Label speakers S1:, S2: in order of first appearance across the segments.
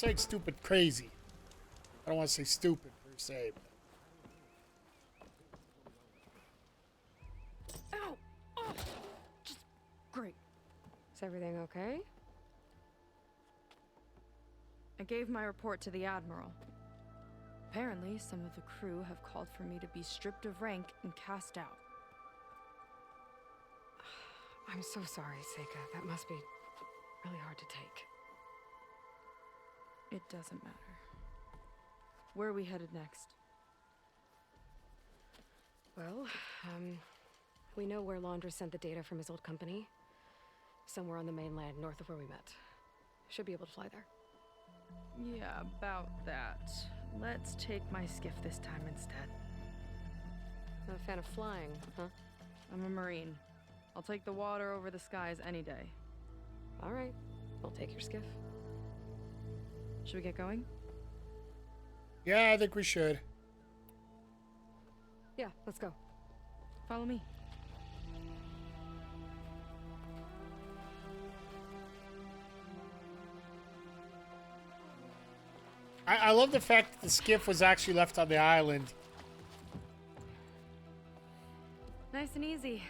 S1: make stupid crazy. I don't want to say stupid per se.
S2: Ow! Oh, just great.
S3: Is everything okay?
S2: I gave my report to the Admiral. Apparently, some of the crew have called for me to be stripped of rank and cast out.
S3: I'm so sorry, Seika. That must be really hard to take.
S2: It doesn't matter. Where are we headed next?
S3: Well, we know where Laundra sent the data from his old company. Somewhere on the mainland, north of where we met. Should be able to fly there.
S2: Yeah, about that. Let's take my skiff this time instead.
S3: Not a fan of flying, huh?
S2: I'm a Marine. I'll take the water over the skies any day.
S3: All right. I'll take your skiff.
S2: Should we get going?
S1: Yeah, I think we should.
S3: Yeah, let's go.
S2: Follow me.
S1: I love the fact that the skiff was actually left on the island.
S2: Nice and easy.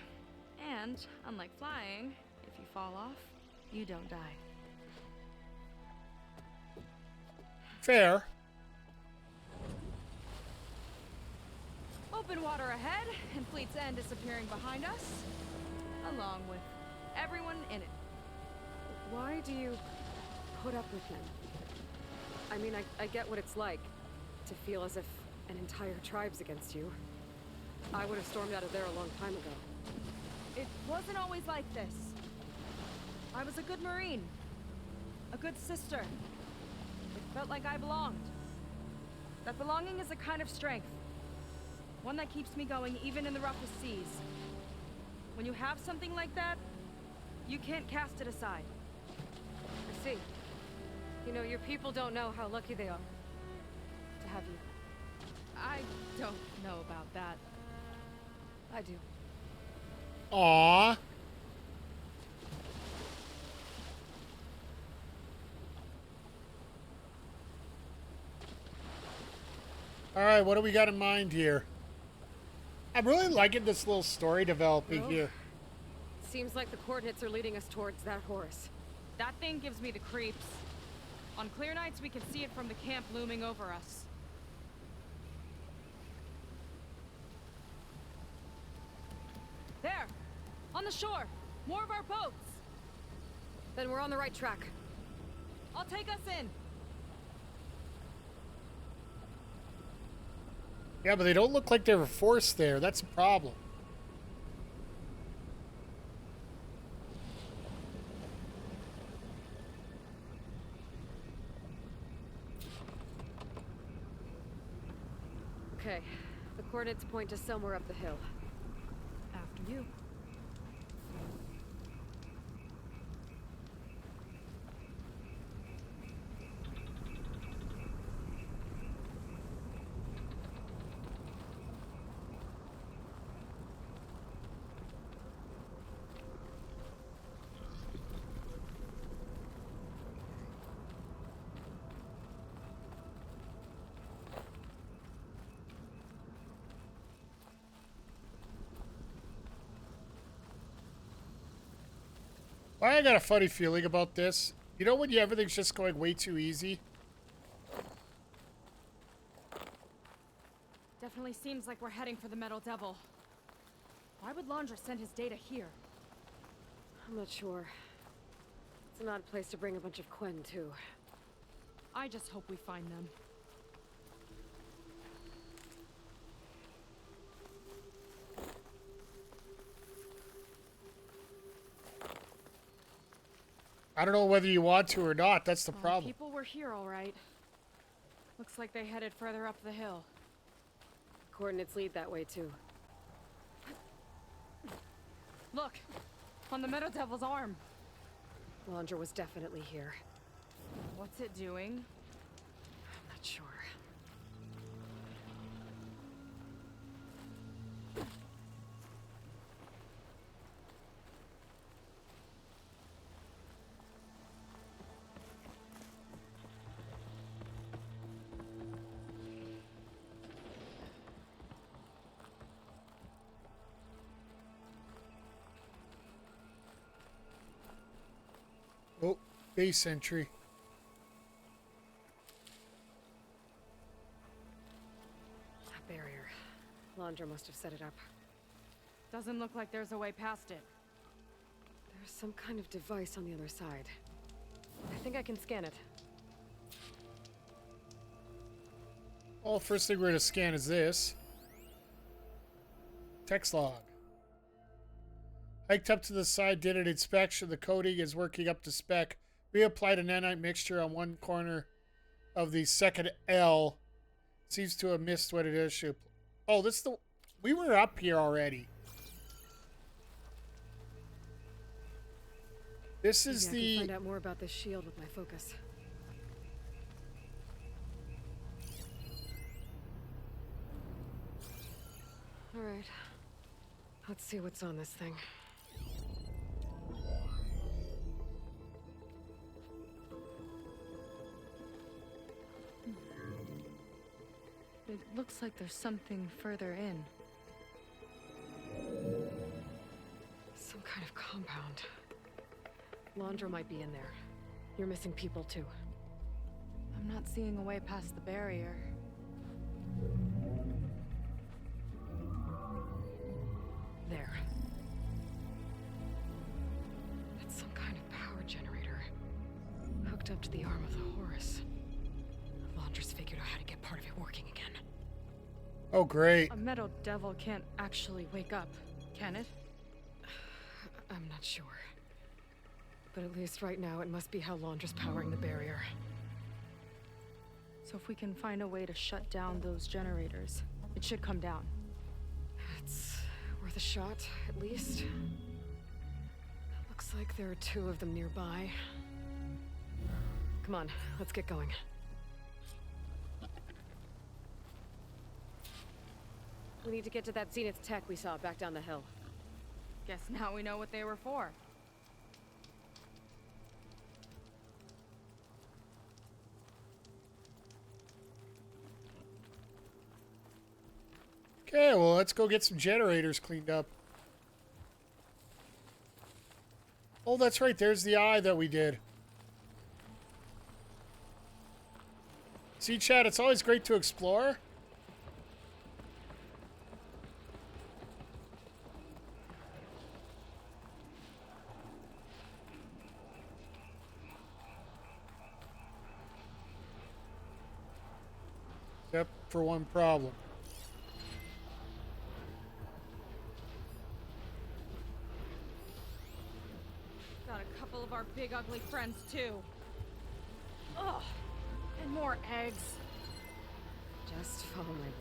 S2: And, unlike flying, if you fall off, you don't die.
S1: Fair.
S2: Open water ahead, and Fleet's End disappearing behind us, along with everyone in it.
S3: Why do you put up with me? I mean, I get what it's like to feel as if an entire tribe's against you. I would have stormed out of there a long time ago.
S2: It wasn't always like this. I was a good Marine. A good sister. It felt like I belonged. That belonging is a kind of strength. One that keeps me going even in the roughest seas. When you have something like that, you can't cast it aside.
S3: I see. You know, your people don't know how lucky they are to have you.
S2: I don't know about that.
S3: I do.
S1: Aww. Alright, what do we got in mind here? I'm really liking this little story developing
S3: Well,
S1: here.
S3: Seems like the coordinates are leading us towards that horse.
S2: That thing gives me the creeps. On clear nights, we can see it from the camp looming over us. There! On the shore! More of our boats!
S3: Then we're on the right track.
S2: I'll take us in!
S1: Yeah, but they don't look like they were forced there. That's a problem.
S3: Okay, the coordinates point to somewhere up the hill.
S2: After you.
S1: Why I got a funny feeling about this. You know when everything's just going way too easy?
S2: Definitely seems like we're heading for the Metal Devil. Why would Laundra send his data here?
S3: I'm not sure. It's an odd place to bring a bunch of Quen to.
S2: I just hope we find them.
S1: I don't know whether you want to or not. That's the problem.
S2: People were here, all right. Looks like they headed further up the hill.
S3: Coordinates lead that way too.
S2: Look! On the Meadow Devil's arm.
S3: Laundra was definitely here.
S2: What's it doing?
S3: I'm not sure.
S1: base entry.
S3: A barrier. Laundra must have set it up.
S2: Doesn't look like there's a way past it.
S3: There's some kind of device on the other side. I think I can scan it.
S1: Well, first thing we're going to scan is this. Text log. Hiked up to the side, did an inspection. The coating is working up to spec. We applied a nanite mixture on one corner of the second L. Seems to have missed what it is. Oh, this is the... We were up here already. This is
S3: Maybe I can
S1: the...
S3: find out more about this shield with my focus. All right. Let's see what's on this thing.
S2: It looks like there's something further in.
S3: Some kind of compound. Laundra might be in there. You're missing people too.
S2: I'm not seeing a way past the barrier.
S3: There. It's some kind of power generator. Hooked up to the arm of the Horus. Laundra's figured out how to get part of it working again.
S1: Oh, great.
S2: A metal devil can't actually wake up, can it?
S3: I'm not sure. But at least right now, it must be how Laundra's powering the barrier.
S2: So if we can find a way to shut down those generators, it should come down.
S3: It's worth a shot, at least. Looks like there are 2 of them nearby. Come on, let's get going. We need to get to that Zenith tech we saw back down the hill.
S2: Guess now we know what they were for.
S1: Okay, well, let's go get some generators cleaned up. Oh, that's right. There's the eye that we did. See, Chad, it's always great to explore. Except for one problem.
S2: Got a couple of our big ugly friends too. Ugh, and more eggs.
S3: Just follow my lead.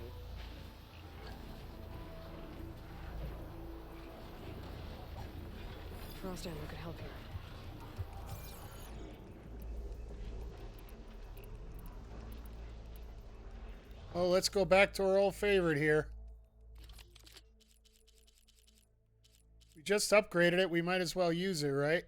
S3: Frost ammo could help here.
S1: Oh, let's go back to our old favorite here. We just upgraded it. We might as well use it, right?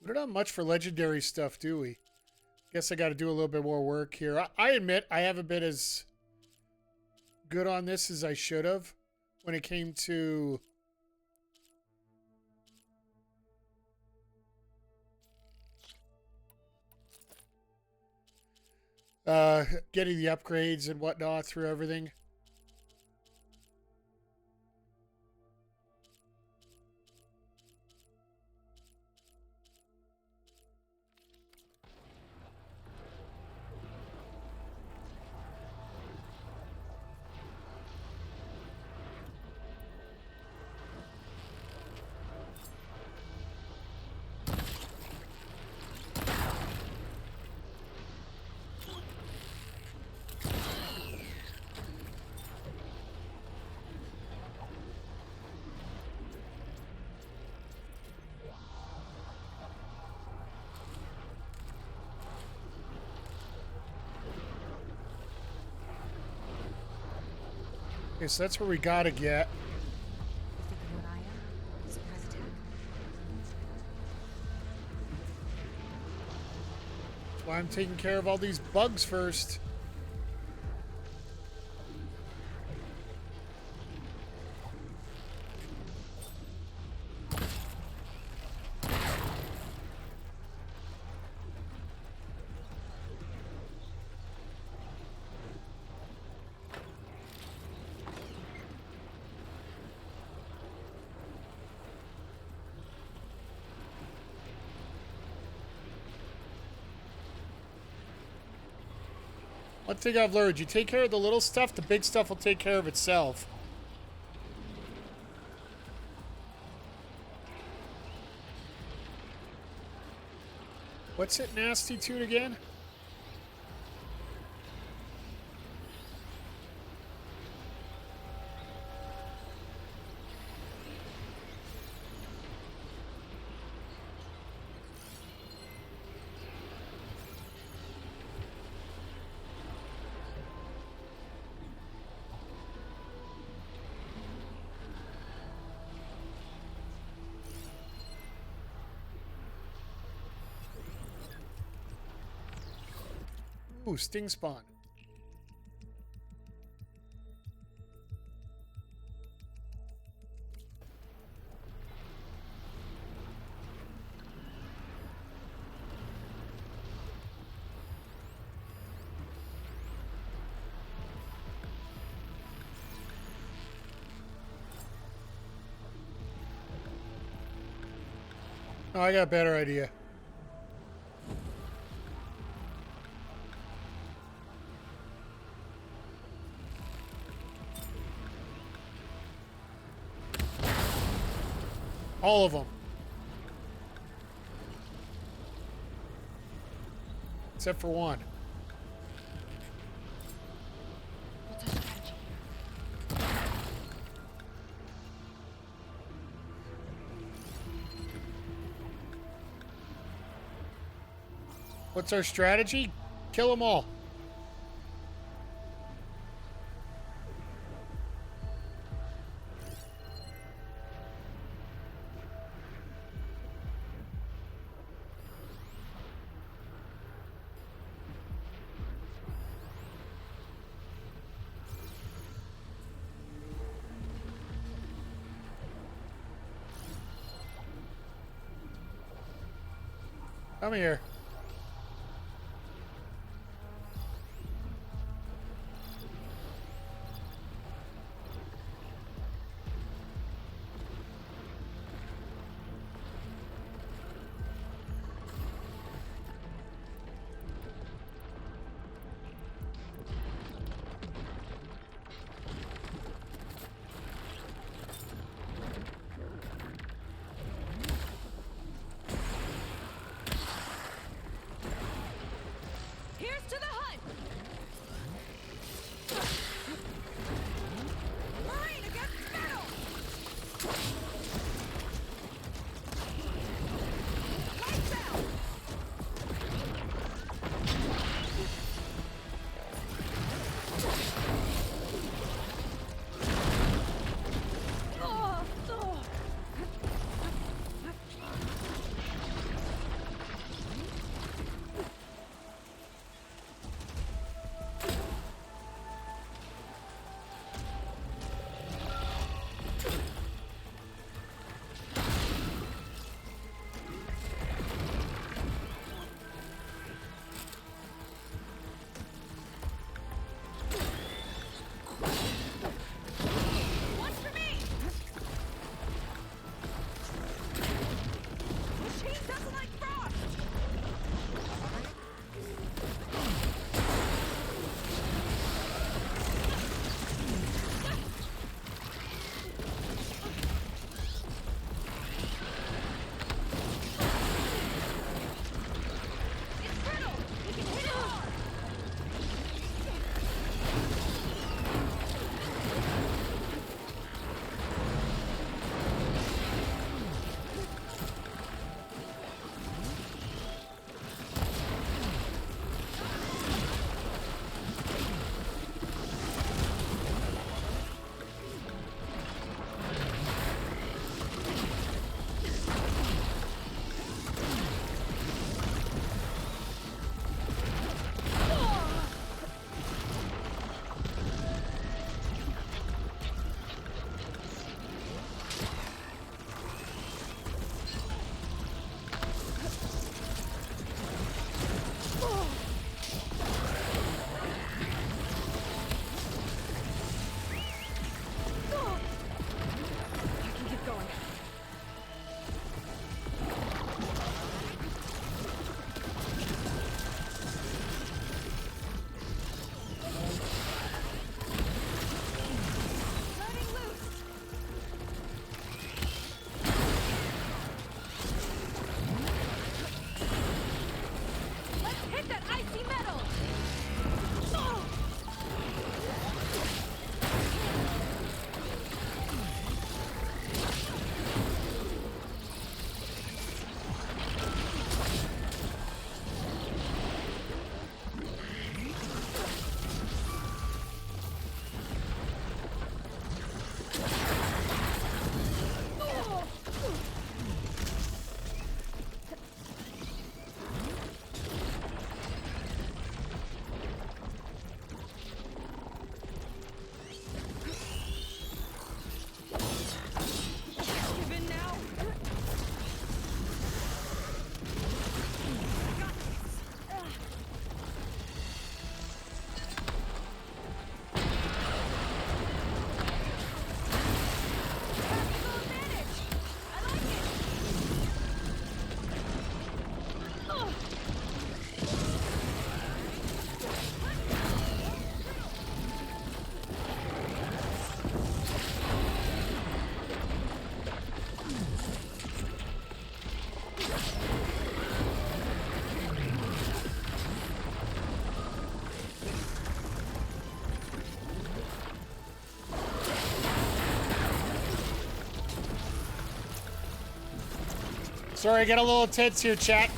S1: We don't have much for legendary stuff, do we? Guess I got to do a little bit more work here. I admit I haven't been as good on this as I should have when it came to getting the upgrades and whatnot through everything. Okay, so that's where we gotta get.
S3: Thinking what I am? Surprise attack?
S1: Why I'm taking care of all these bugs first. One thing I've learned, you take care of the little stuff, the big stuff will take care of itself. What's it nasty to again? Ooh, sting spawn. Oh, I got a better idea. All of them. Except for one.
S2: What's our strategy here?
S1: What's our strategy? Kill them all. Come here. Sorry, I get a little tense here, chat.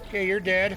S1: Okay, you're dead.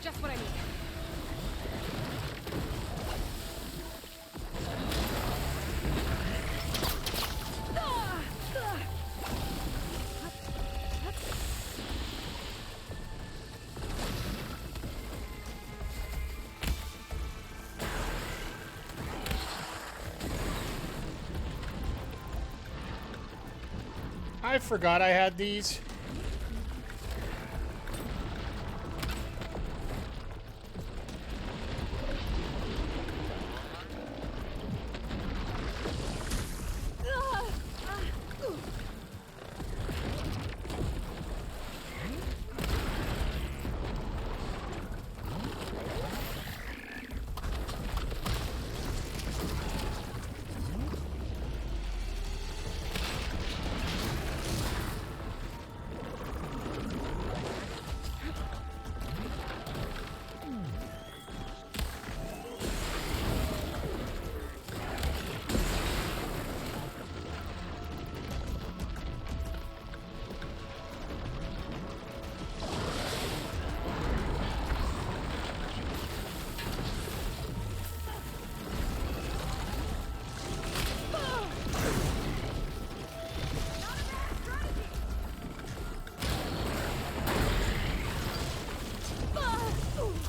S3: Just what I need.
S1: I forgot I had these.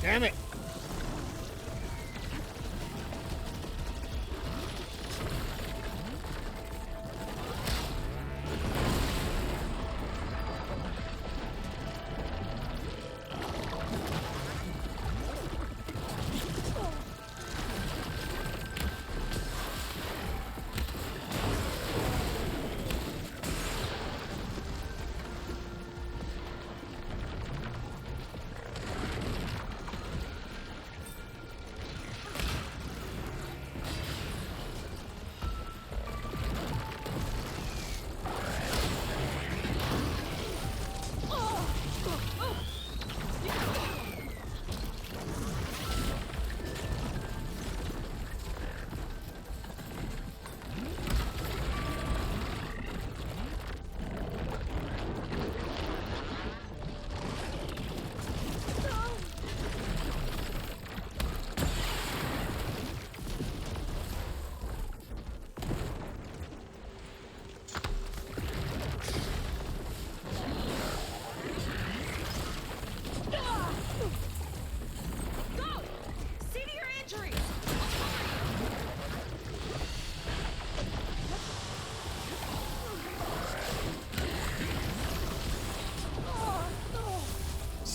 S1: Damn it.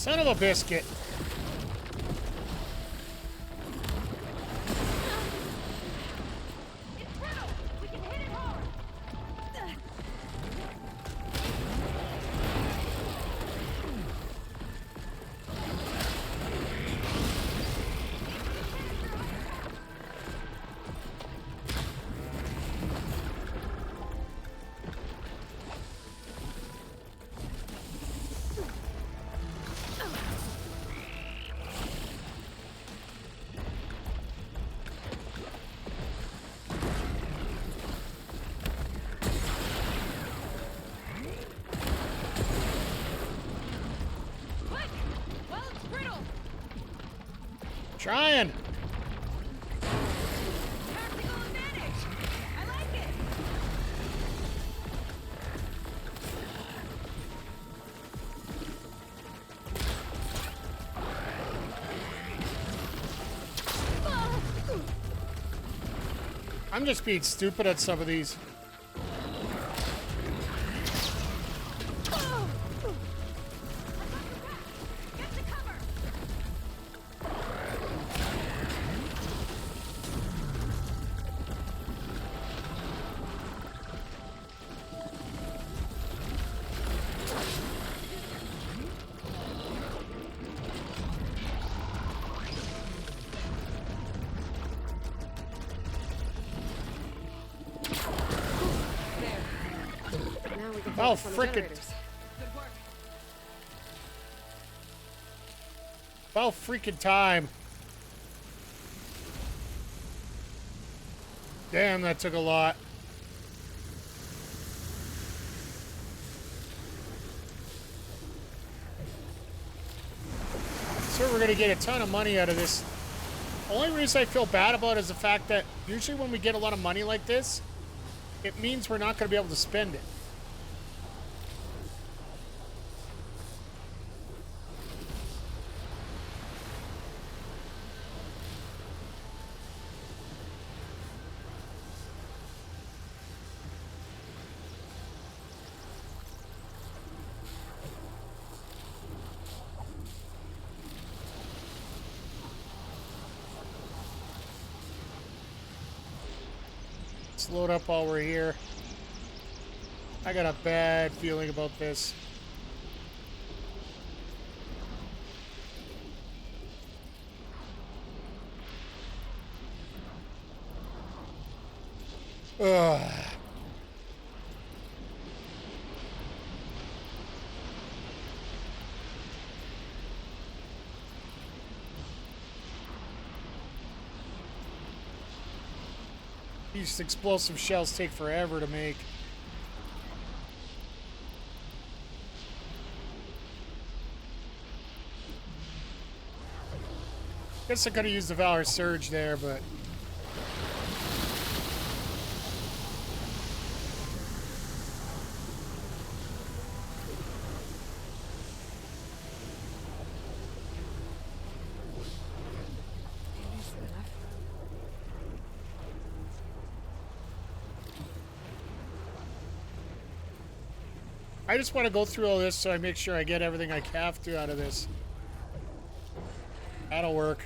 S1: Son of a biscuit.
S2: It's brittle. We can hit it hard. Quick! Well, it's brittle.
S1: Trying.
S2: Tactical advantage. I like it.
S1: I'm just being stupid at some of these.
S2: Get to cover.
S3: There. Now we can
S1: Oh,
S3: focus on the
S1: frickin'.
S3: generators.
S2: Good work.
S1: About freaking time. Damn, that took a lot. So we're gonna get a ton of money out of this. Only reason I feel bad about it is the fact that usually when we get a lot of money like this, it means we're not gonna be able to spend it. Let's load up while we're here. I got a bad feeling about this. Ugh. These explosive shells take forever to make. Guess I could have used the Valor Surge there, but
S3: Decent enough.
S1: I just want to go through all this so I make sure I get everything I have to out of this. That'll work.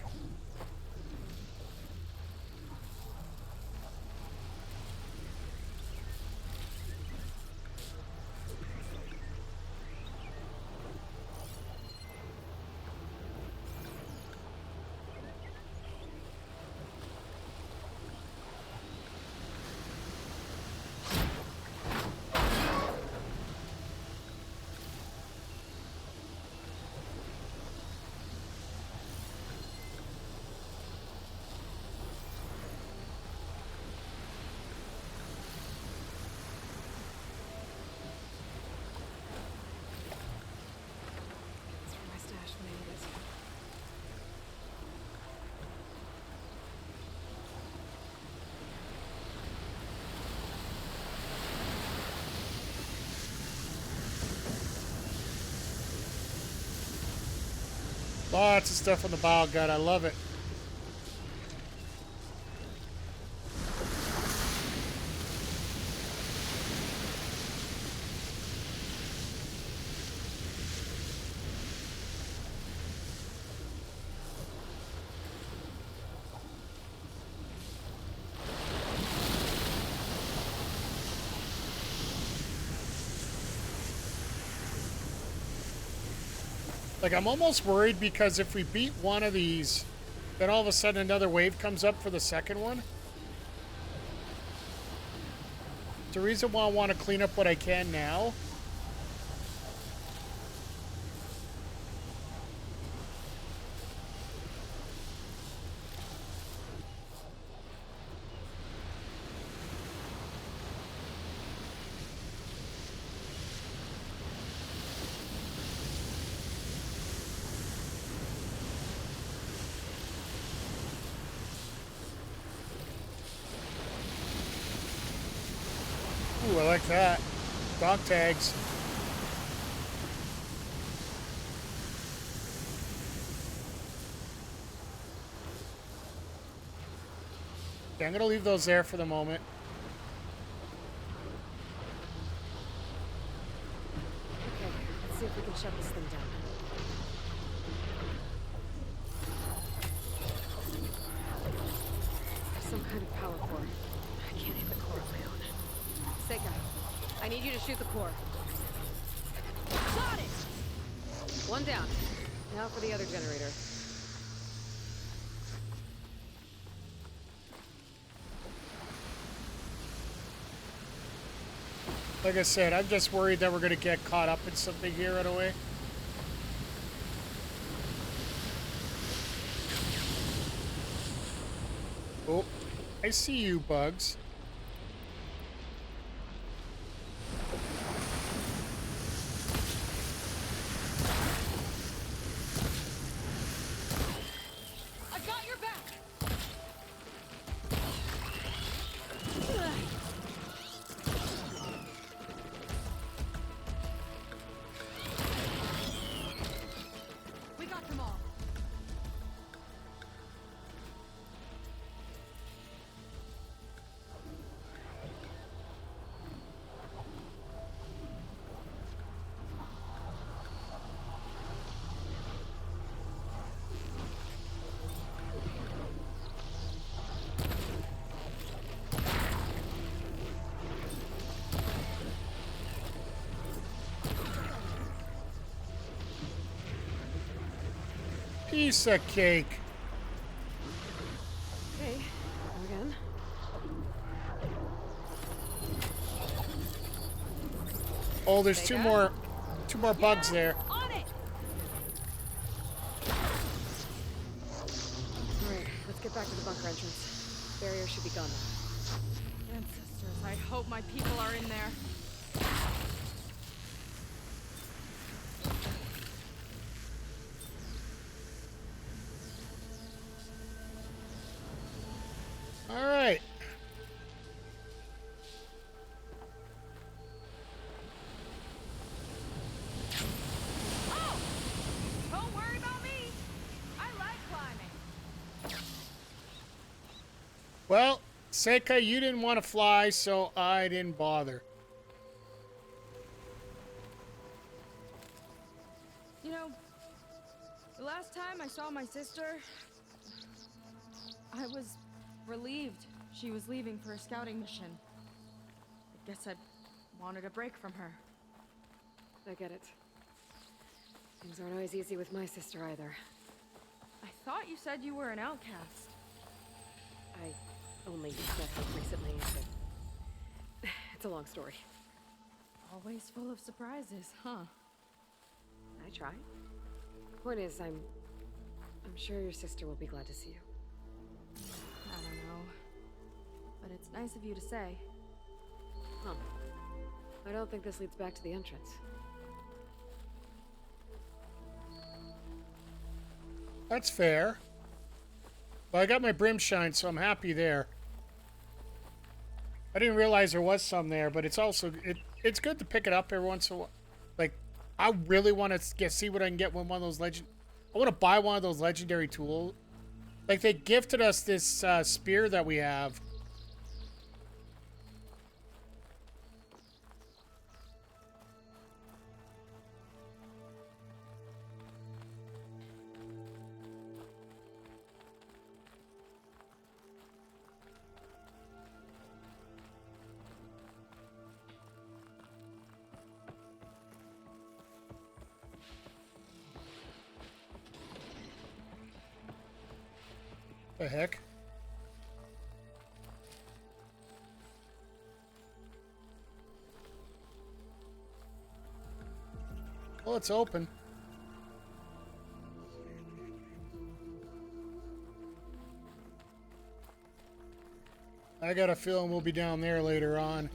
S3: It's for my stash when I need it.
S1: Lots of stuff on the bile gut. I love it. Like, I'm almost worried because if we beat one of these, then all of a sudden another wave comes up for the second one. It's the reason why I want to clean up what I can now. Ooh, I like that. Dog tags. Okay, I'm gonna leave those there for the moment.
S3: Okay, let's see if we can shut this thing down. There's some kind of power core. I can't hit the core on my own. Seika, I need you to shoot the core. Got it! One down. Now for the other generator.
S1: Like I said, I'm just worried that we're gonna get caught up in something here right away. Oh, I see you, bugs.
S2: I got your back. We got them all.
S1: Piece of cake.
S3: Okay, go again.
S1: Oh, there's
S3: They
S1: two
S3: got
S1: more bugs there.
S2: On it.
S3: Alright, let's get back to the bunker entrance. Barrier should be gone now.
S2: Ancestors, I hope my people are in there.
S1: All right.
S2: Oh! Don't worry about me. I like climbing.
S1: Well, Seika, you didn't want to fly, so I didn't bother.
S2: You know, the last time I saw my sister, I was relieved she was leaving for a scouting mission. I guess I wanted a break from her.
S3: I get it. Things aren't always easy with my sister either.
S2: I thought you said you were an outcast.
S3: I only met her recently, but it's a long story.
S2: Always full of surprises, huh?
S3: I try. Point is, I'm sure your sister will be glad to see you.
S2: I don't know. But it's nice of you to say.
S3: Huh. I don't think this leads back to the entrance.
S1: That's fair. Well, I got my brimshine, so I'm happy there. I didn't realize there was some there, but it's also it's good to pick it up every once in a while. Like, I really want to see what I can get with one of those legend. I want to buy one of those legendary tools. Like, they gifted us this spear that we have. The heck? Well, it's open. I got a feeling we'll be down there later on.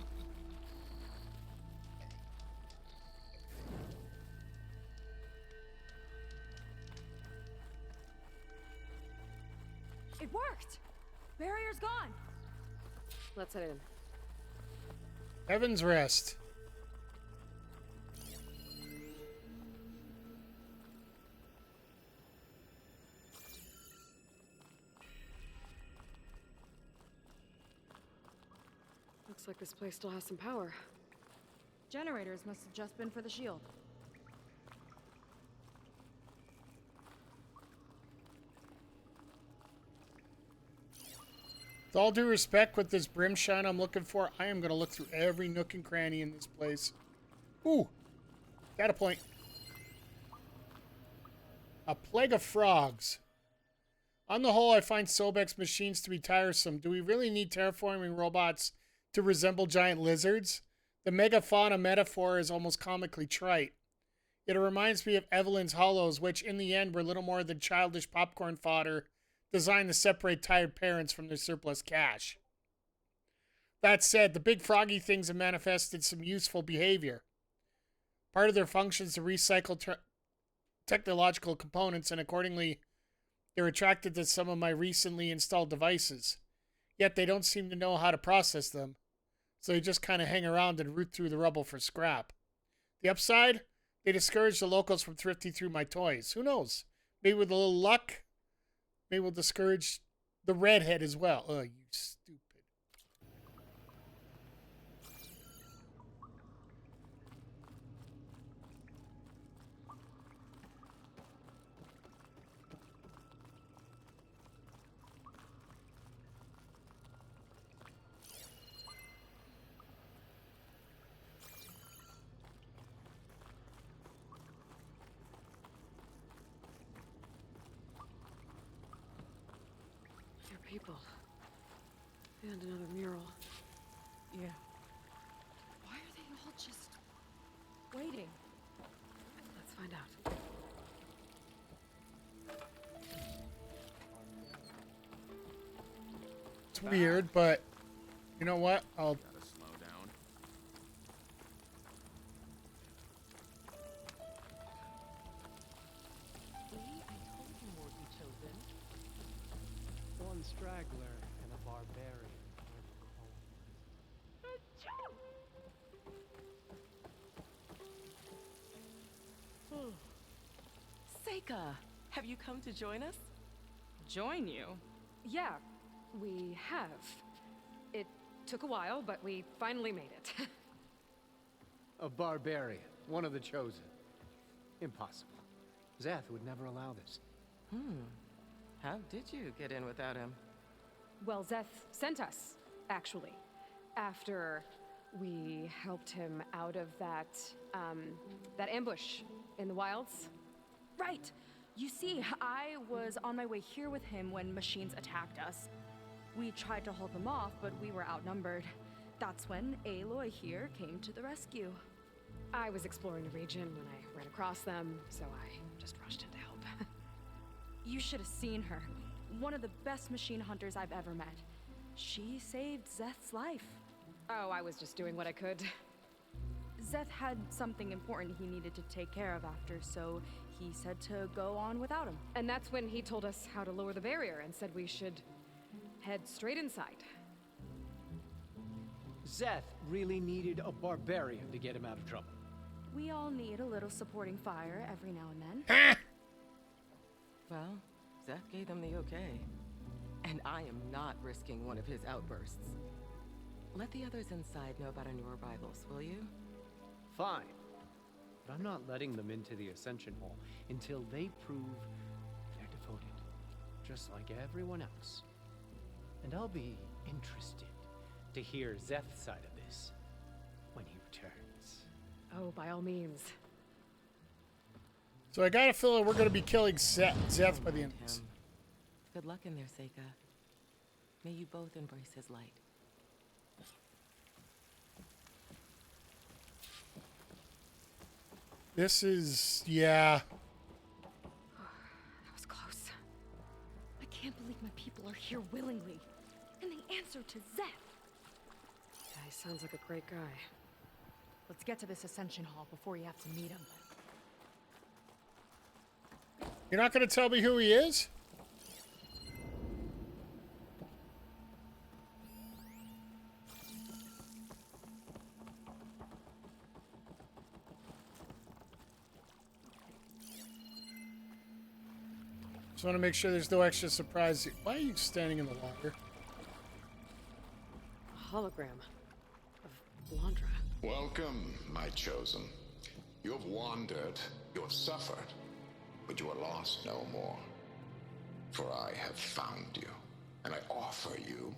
S2: It worked! Barrier's gone!
S3: Let's head in.
S1: Heaven's rest.
S3: Looks like this place still has some power.
S2: Generators must have just been for the shield.
S1: With all due respect, with this brimshine I'm looking for, I am going to look through every nook and cranny in this place. Ooh, got a point. A plague of frogs. On the whole, I find Sobek's machines to be tiresome. Do we really need terraforming robots to resemble giant lizards? The megafauna metaphor is almost comically trite. Yet it reminds me of Evelyn's hollows, which in the end were little more than childish popcorn fodder designed to separate tired parents from their surplus cash. That said, the big froggy things have manifested some useful behavior. Part of their function is to recycle technological components, and accordingly, they're attracted to some of my recently installed devices. Yet they don't seem to know how to process them, so they just kind of hang around and root through the rubble for scrap. The upside? They discourage the locals from thrifting through my toys. Who knows? Maybe with a little luck, maybe we'll discourage the redhead as well. Oh, you stupid.
S3: People. And another mural.
S2: Yeah. Why are they all just waiting?
S3: Let's find out.
S1: It's weird, but you know what? I'll
S4: Gotta slow down.
S5: See, I told you more be chosen.
S6: One straggler and a barbarian.
S5: Seika, have you come to join us?
S2: Join you?
S3: Yeah, we have. It took a while, but we finally made it.
S6: A barbarian, one of the chosen. Impossible. Zeth would never allow this.
S5: How did you get in without him?
S3: Well, Zeth sent us, actually. After we helped him out of that ambush in the wilds.
S2: Right. You see, I was on my way here with him when machines attacked us. We tried to hold them off, but we were outnumbered. That's when Aloy here came to the rescue.
S3: I was exploring the region when I ran across them, so I just rushed in to help.
S2: You should have seen her. One of the best machine hunters I've ever met. She saved Zeth's life.
S3: Oh, I was just doing what I could.
S2: Zeth had something important he needed to take care of after, so he said to go on without him.
S3: And that's when he told us how to lower the barrier and said we should head straight inside.
S6: Zeth really needed a barbarian to get him out of trouble.
S2: We all need a little supporting fire every now and then.
S5: Well, Zeth gave them the okay. And I am not risking one of his outbursts. Let the others inside know about our new arrivals, will you?
S6: Fine. But I'm not letting them into the Ascension Hall until they prove they're devoted. Just like everyone else. And I'll be interested to hear Zeth's side of this when he returns.
S3: Oh, by all means.
S1: So I got a feeling we're going to be killing Zeth by the end of this.
S5: Him. Good luck in there, Seika. May you both embrace his light.
S1: This is, yeah.
S2: That was close. I can't believe my people are here willingly. And they answer to Zeth.
S3: Yeah, he sounds like a great guy.
S2: Let's get to this Ascension Hall before you have to meet him.
S1: You're not going to tell me who he is? Just want to make sure there's no extra surprise. Why are you standing in the water?
S3: A hologram of Blandra.
S4: Welcome, my chosen. You have wandered, you have suffered, but you are lost no more. For I have found you, and I offer you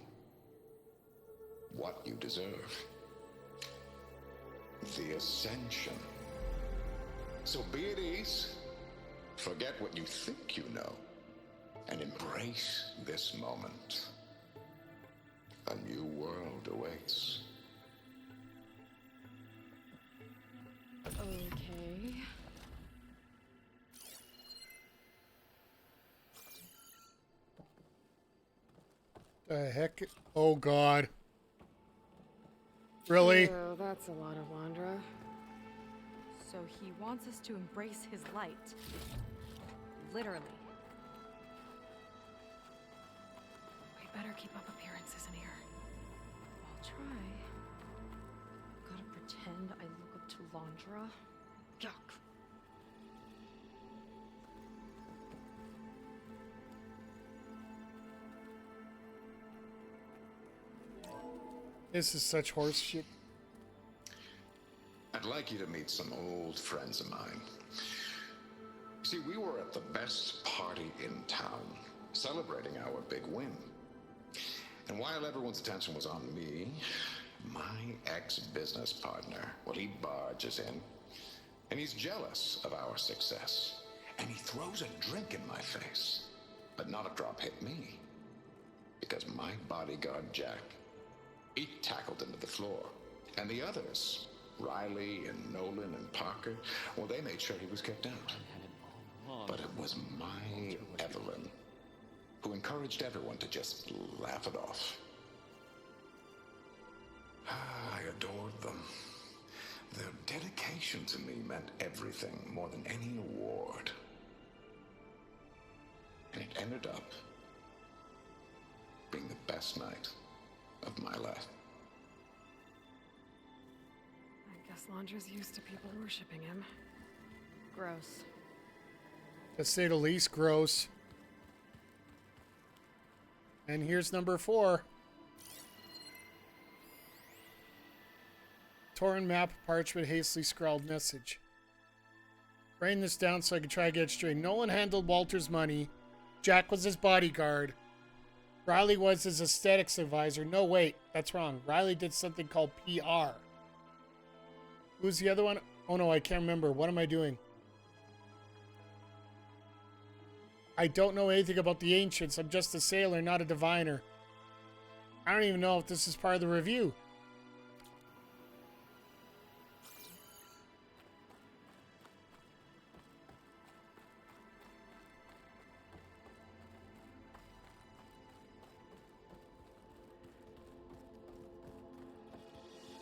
S4: what you deserve. The Ascension. So be at ease, forget what you think you know, and embrace this moment. A new world awaits.
S3: Okay.
S1: The heck? Oh, God. Really?
S3: Oh, that's a lot of Blandra.
S2: So he wants us to embrace his light. Literally.
S3: We better keep up appearances in here.
S2: I'll try. Gotta pretend I look up to Blandra. Yuck.
S1: This is such horse shit.
S4: I'd like you to meet some old friends of mine. See, we were at the best party in town, celebrating our big win. And while everyone's attention was on me, my ex-business partner, well, he barges in, and he's jealous of our success. And he throws a drink in my face, but not a drop hit me. Because my bodyguard, Jack, he tackled him to the floor. And the others, Riley and Nolan and Parker, well, they made sure he was kicked out. But it was my Evelyn who encouraged everyone to just laugh it off. I adored them. Their dedication to me meant everything, more than any award. And it ended up being the best night of my life.
S3: I guess Blandra's used to people worshipping him.
S2: Gross.
S1: To say the least, gross. And here's number 4. Torn map, parchment, hastily scrawled message. Writing this down so I can try to get it straight. Nolan handled Walter's money. Jack was his bodyguard. Riley was his aesthetics advisor. No, wait, that's wrong. Riley did something called PR. Who's the other one? Oh no, I can't remember. What am I doing? I don't know anything about the ancients. I'm just a sailor, not a diviner. I don't even know if this is part of the review.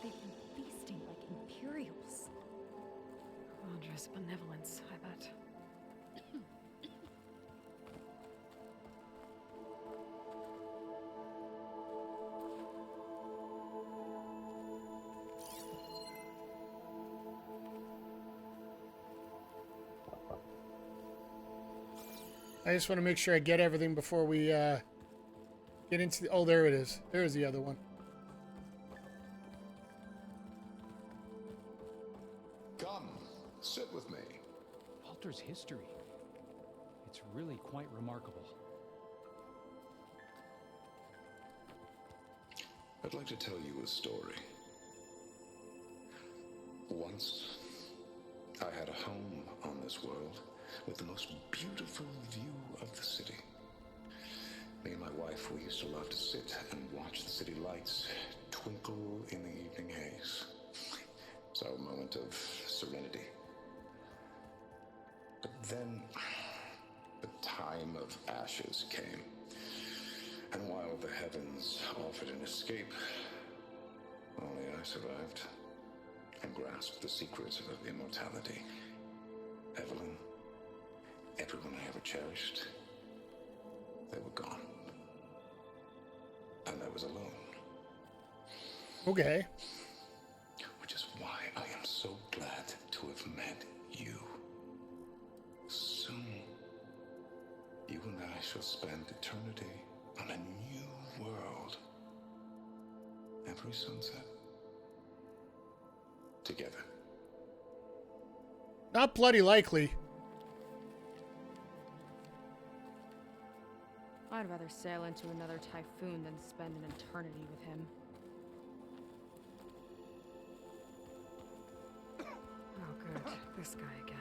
S2: They've been feasting like Imperials.
S3: Blandra's benevolence, I bet.
S1: I just want to make sure I get everything before we get into the... Oh, there it is. There's the other one.
S4: Come, sit with me.
S6: Walter's history. It's really quite remarkable.
S4: I'd like to tell you a story. Once, I had a home on this world with the most beautiful view of the city. Me and my wife, we used to love to sit and watch the city lights twinkle in the evening haze. It's our moment of serenity. But then, the time of ashes came. And while the heavens offered an escape, only I survived and grasped the secrets of immortality. Evelyn, everyone I ever cherished, they were gone. And I was alone.
S1: Okay.
S4: Which is why I am so glad to have met you. Soon, you and I shall spend eternity on a new world. Every sunset. Together.
S1: Not bloody likely.
S2: I'd rather sail into another typhoon than spend an eternity with him.
S3: Oh, good. This guy again.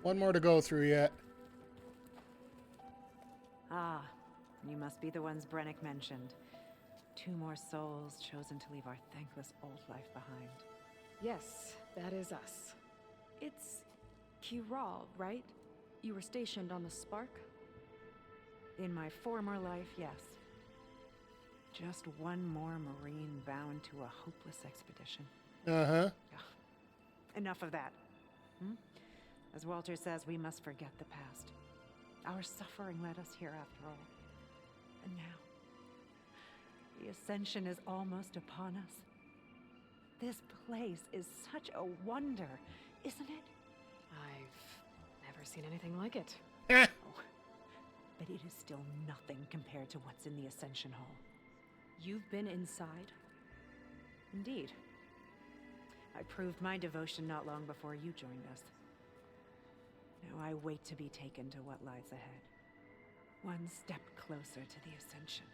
S1: One more to go through yet.
S7: Ah, you must be the ones Brennick mentioned. 2 more souls chosen to leave our thankless old life behind.
S3: Yes, that is us.
S2: It's Kiral, right? You were stationed on the Spark?
S7: In my former life, yes. Just one more Marine bound to a hopeless expedition.
S1: Uh-huh.
S7: Enough of that. As Walter says, we must forget the past. Our suffering led us here after all. And now, the Ascension is almost upon us. This place is such a wonder, isn't it?
S3: I've never seen anything like it.
S1: Eh.
S7: But it is still nothing compared to what's in the Ascension Hall.
S2: You've been inside?
S7: Indeed. I proved my devotion not long before you joined us. Now I wait to be taken to what lies ahead. One step closer to the Ascension.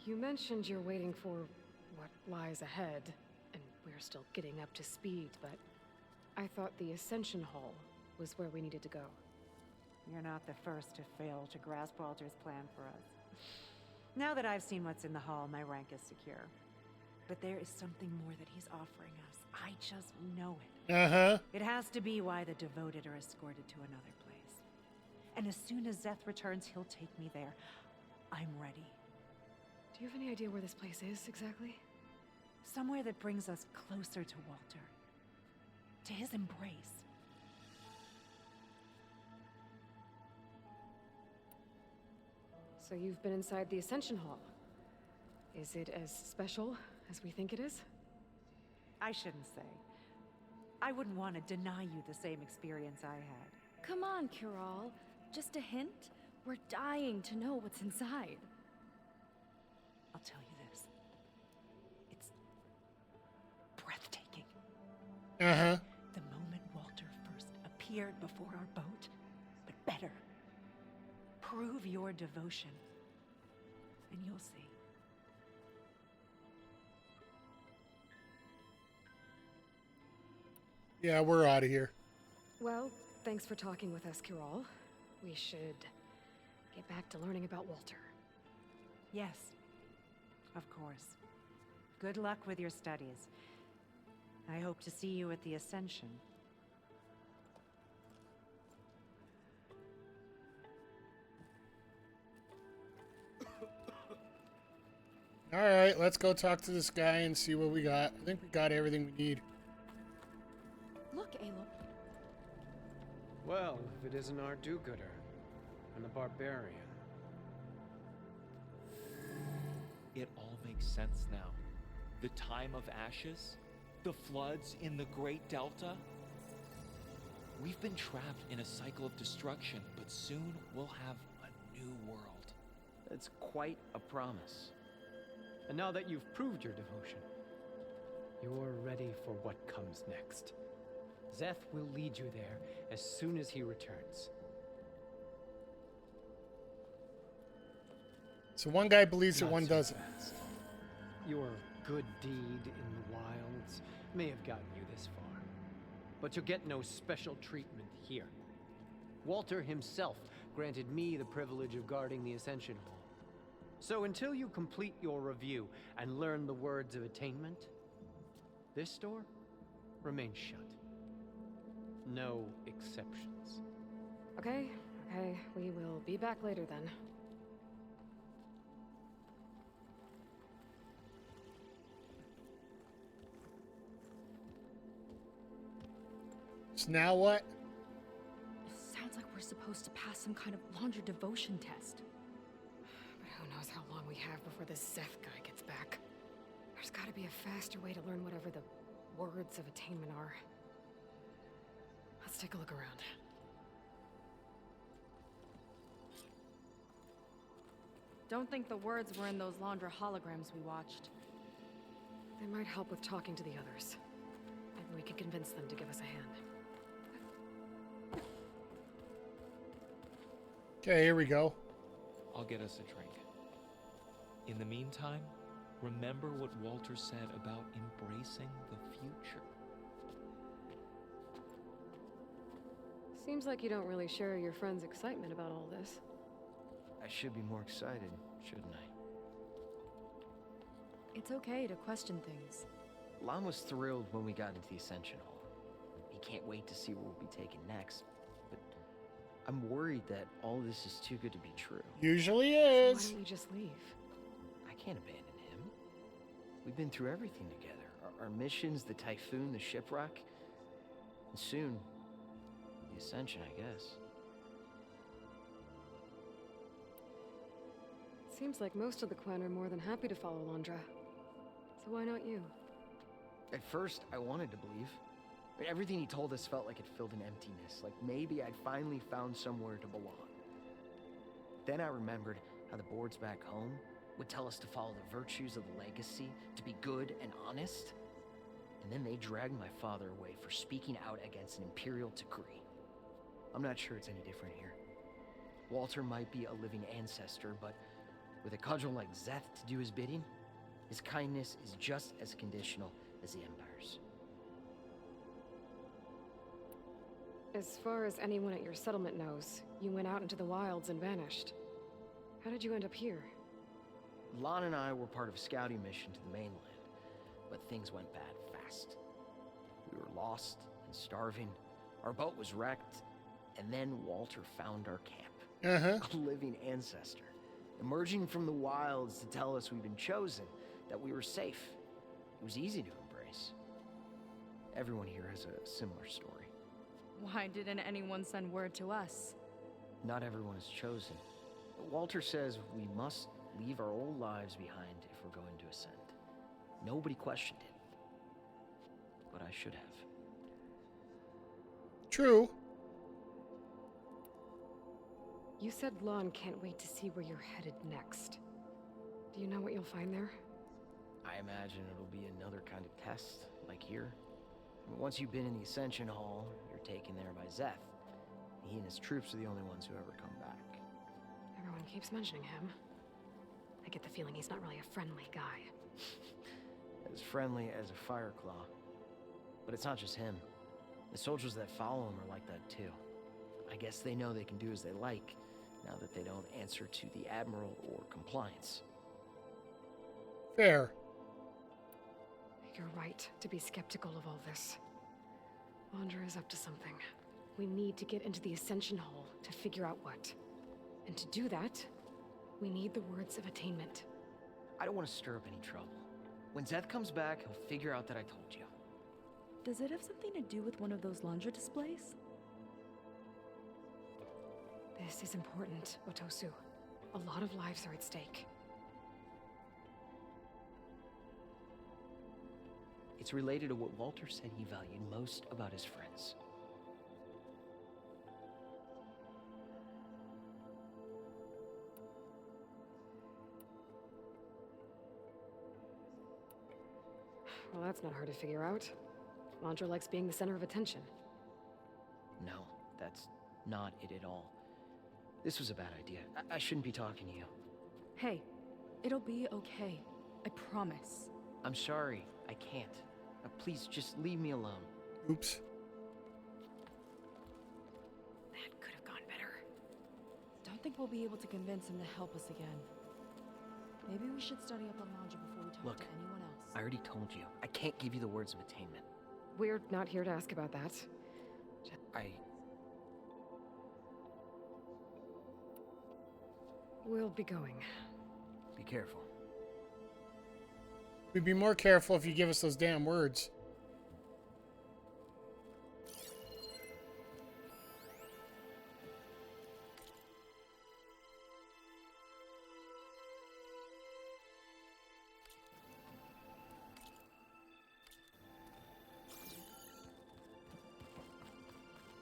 S3: You mentioned you're waiting for what lies ahead, and we're still getting up to speed, but I thought the Ascension Hall was where we needed to go.
S7: You're not the first to fail to grasp Walter's plan for us. Now that I've seen what's in the hall, my rank is secure. But there is something more that he's offering us. I just know it.
S1: Uh-huh.
S7: It has to be why the devoted are escorted to another place. And as soon as Zeth returns, he'll take me there. I'm ready.
S3: Do you have any idea where this place is, exactly?
S7: Somewhere that brings us closer to Walter. To his embrace.
S3: So you've been inside the Ascension Hall. Is it as special as we think it is?
S7: I shouldn't say. I wouldn't want to deny you the same experience I had.
S2: Come on, Kiral. Just a hint? We're dying to know what's inside.
S7: I'll tell you this. It's breathtaking.
S1: Uh-huh.
S7: The moment Walter first appeared before our boat, but better. Prove your devotion, and you'll see.
S1: Yeah, we're out of here.
S3: Well, thanks for talking with us, Kiral. We should get back to learning about Walter.
S7: Yes, of course. Good luck with your studies. I hope to see you at the Ascension.
S1: All right, let's go talk to this guy and see what we got. I think we got everything we need.
S2: Look, Aloy.
S6: Well, if it isn't our do-gooder, and the barbarian.
S8: It all makes sense now. The time of ashes, the floods in the Great Delta. We've been trapped in a cycle of destruction, but soon we'll have a new world.
S6: It's quite a promise. And now that you've proved your devotion, you're ready for what comes next. Zeth will lead you there as soon as he returns.
S1: So one guy believes it,
S6: Not
S1: one
S6: so
S1: doesn't.
S6: fast. Your good deed in the wilds may have gotten you this far, but you'll get no special treatment here. Walter himself granted me the privilege of guarding the Ascension Hall. So until you complete your review and learn the words of attainment, this door remains shut. No exceptions.
S3: Okay, we will be back later then.
S1: So now what?
S2: It sounds like we're supposed to pass some kind of laundry devotion test.
S3: But who knows how long we have before this Zeth guy gets back. There's gotta be a faster way to learn whatever the words of attainment are. Let's take a look around.
S2: Don't think the words were in those Laundra holograms we watched.
S3: They might help with talking to the others. Maybe we can convince them to give us a hand.
S1: Okay, here we go.
S8: I'll get us a drink. In the meantime, remember what Walter said about embracing the future.
S3: Seems like you don't really share your friend's excitement about all this.
S9: I should be more excited, shouldn't I?
S2: It's okay to question things.
S9: Lon was thrilled when we got into the Ascension Hall. He can't wait to see where we'll be taken next. But I'm worried that all this is too good to be true.
S1: Usually
S3: So why
S1: is.
S3: don't you just leave?
S9: I can't abandon him. We've been through everything together. Our missions, the Typhoon, the shipwreck. And soon, the Ascension, I guess.
S3: Seems like most of the Quen are more than happy to follow Laundra. So why not you?
S9: At first, I wanted to believe. I mean, everything he told us felt like it filled an emptiness, like maybe I'd finally found somewhere to belong. Then I remembered how the boards back home would tell us to follow the virtues of the legacy, to be good and honest. And then they dragged my father away for speaking out against an imperial decree. I'm not sure it's any different here. Walter might be a living ancestor, but with a cudgel like Zeth to do his bidding, his kindness is just as conditional as the Empire's.
S3: As far as anyone at your settlement knows, you went out into the wilds and vanished. How did you end up here?
S9: Lon and I were part of a scouting mission to the mainland, but things went bad fast. We were lost and starving, our boat was wrecked, and then Walter found our camp. A living ancestor, emerging from the wilds to tell us we'd been chosen, that we were safe. It was easy to embrace. Everyone here has a similar story.
S2: Why didn't anyone send word to us?
S9: Not everyone is chosen. Walter says we must leave our old lives behind if we're going to ascend. Nobody questioned it. But I should have.
S1: True.
S3: You said Lon can't wait to see where you're headed next. Do you know what you'll find there?
S9: I imagine it'll be another kind of test, like here. Once you've been in the Ascension Hall, you're taken there by Zeth. He and his troops are the only ones who ever come back.
S3: Everyone keeps mentioning him. I get the feeling he's not really a friendly guy.
S9: As friendly as a Fireclaw. But it's not just him. The soldiers that follow him are like that too. I guess they know they can do as they like, now that they don't answer to the Admiral or compliance.
S1: Fair.
S3: You're right to be skeptical of all this. Laundra is up to something. We need to get into the Ascension Hall to figure out what. And to do that, we need the words of attainment.
S9: I don't want to stir up any trouble. When Zeth comes back, he'll figure out that I told you.
S2: Does it have something to do with one of those Laundra displays?
S3: This is important, Otosu. A lot of lives are at stake.
S9: It's related to what Walter said he valued most about his friends.
S3: Well, that's not hard to figure out. Laundra likes being the center of attention.
S9: No, that's not it at all. This was a bad idea. I shouldn't be talking to you.
S2: Hey, it'll be okay. I promise.
S9: I'm sorry, I can't. Please, just leave me alone.
S1: Oops.
S3: That could have gone better.
S2: Don't think we'll be able to convince him to help us again. Maybe we should study up on Roger before we talk
S9: Look,
S2: to anyone else.
S9: I already told you. I can't give you the words of attainment.
S3: We're not here to ask about that. We'll be going.
S9: Be careful.
S1: We'd be more careful if you give us those damn words.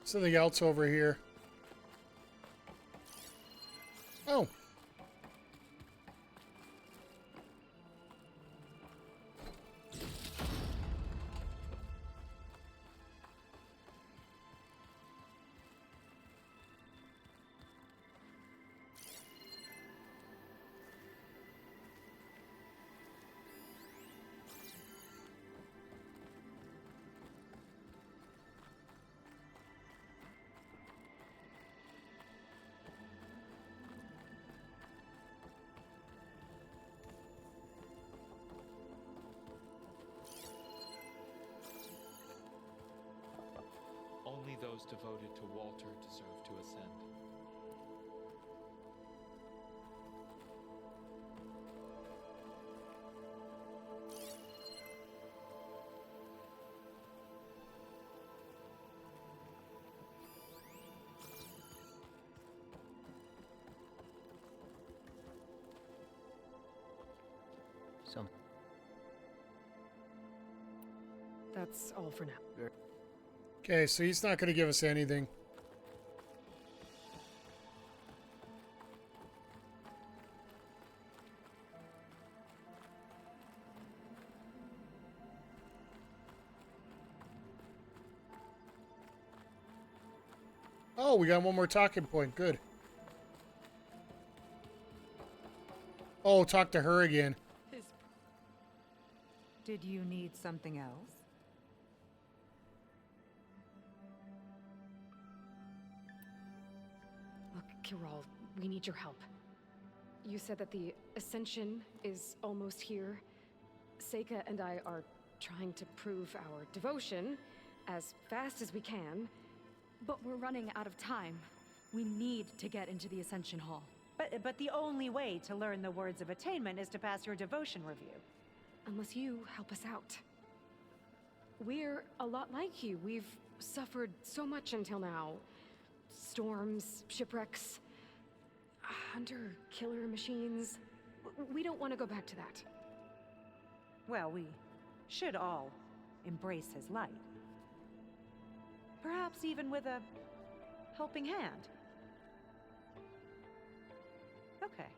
S1: Something else over here. Oh.
S8: Only those devoted to Walter deserve to ascend.
S3: That's all for now.
S1: Okay, so he's not going to give us anything. Oh, we got one more talking point. Good. Oh, talk to her again.
S7: Did you need something else?
S3: Look, Kirol, we need your help. You said that the Ascension is almost here. Seika and I are trying to prove our devotion as fast as we can.
S2: But we're running out of time. We need to get into the Ascension Hall.
S7: But the only way to learn the words of attainment is to pass your devotion review.
S3: Unless you help us out. We're a lot like you. We've suffered so much until now. Storms, shipwrecks, hunter-killer machines. We don't want to go back to that.
S7: Well, we should all embrace his light. Perhaps even with a helping hand. Okay.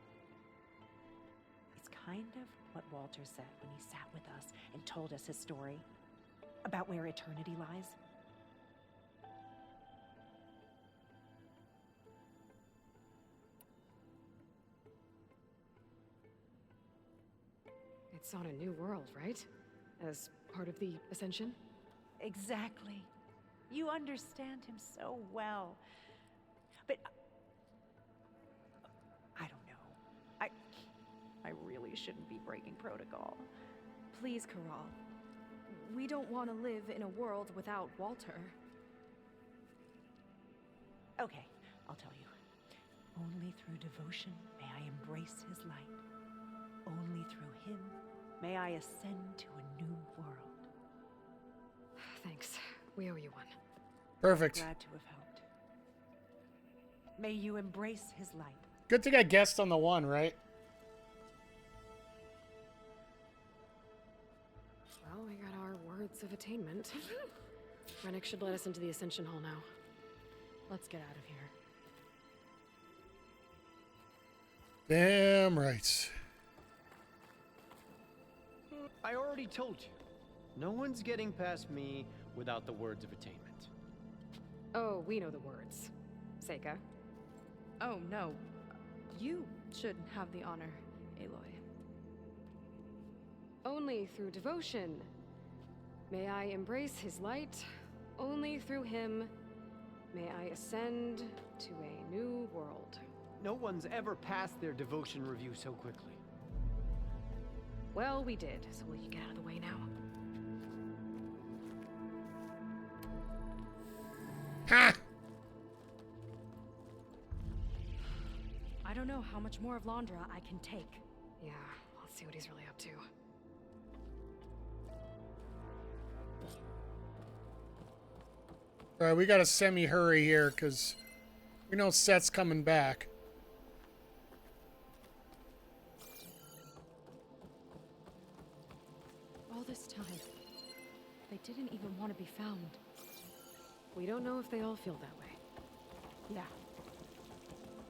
S7: It's kind of what Walter said when he sat with us and told us his story about where eternity lies.
S3: It's on a new world, right? As part of the Ascension?
S7: Exactly. You understand him so well. But I don't know. I really shouldn't be breaking protocol.
S2: Please, Kirol. We don't want to live in a world without Walter.
S7: Okay, I'll tell you. Only through devotion may I embrace his light. Only through him may I ascend to a new world.
S3: Thanks. We owe you one.
S1: Perfect.
S7: Glad to have helped. May you embrace his light.
S1: Good thing I guessed on the one, right?
S3: Well, we got our words of attainment. Rennick should let us into the Ascension Hall now. Let's get out of here.
S1: Damn right.
S6: I already told you. No one's getting past me without the words of attainment.
S3: Oh, we know the words. Seika.
S2: Oh, no. You should have the honor, Aloy.
S3: Only through devotion May I embrace his light. Only through him may I ascend to a new world.
S6: No one's ever passed their devotion review so quickly.
S3: Well, we did, so will you get out of the way now?
S1: Ha!
S2: I don't know how much more of Londra I can take.
S3: Yeah, let's see what he's really up to.
S1: Alright, we gotta semi-hurry here, because we know Seth's coming back.
S2: All this time, they didn't even want to be found.
S3: We don't know if they all feel that way.
S2: Yeah.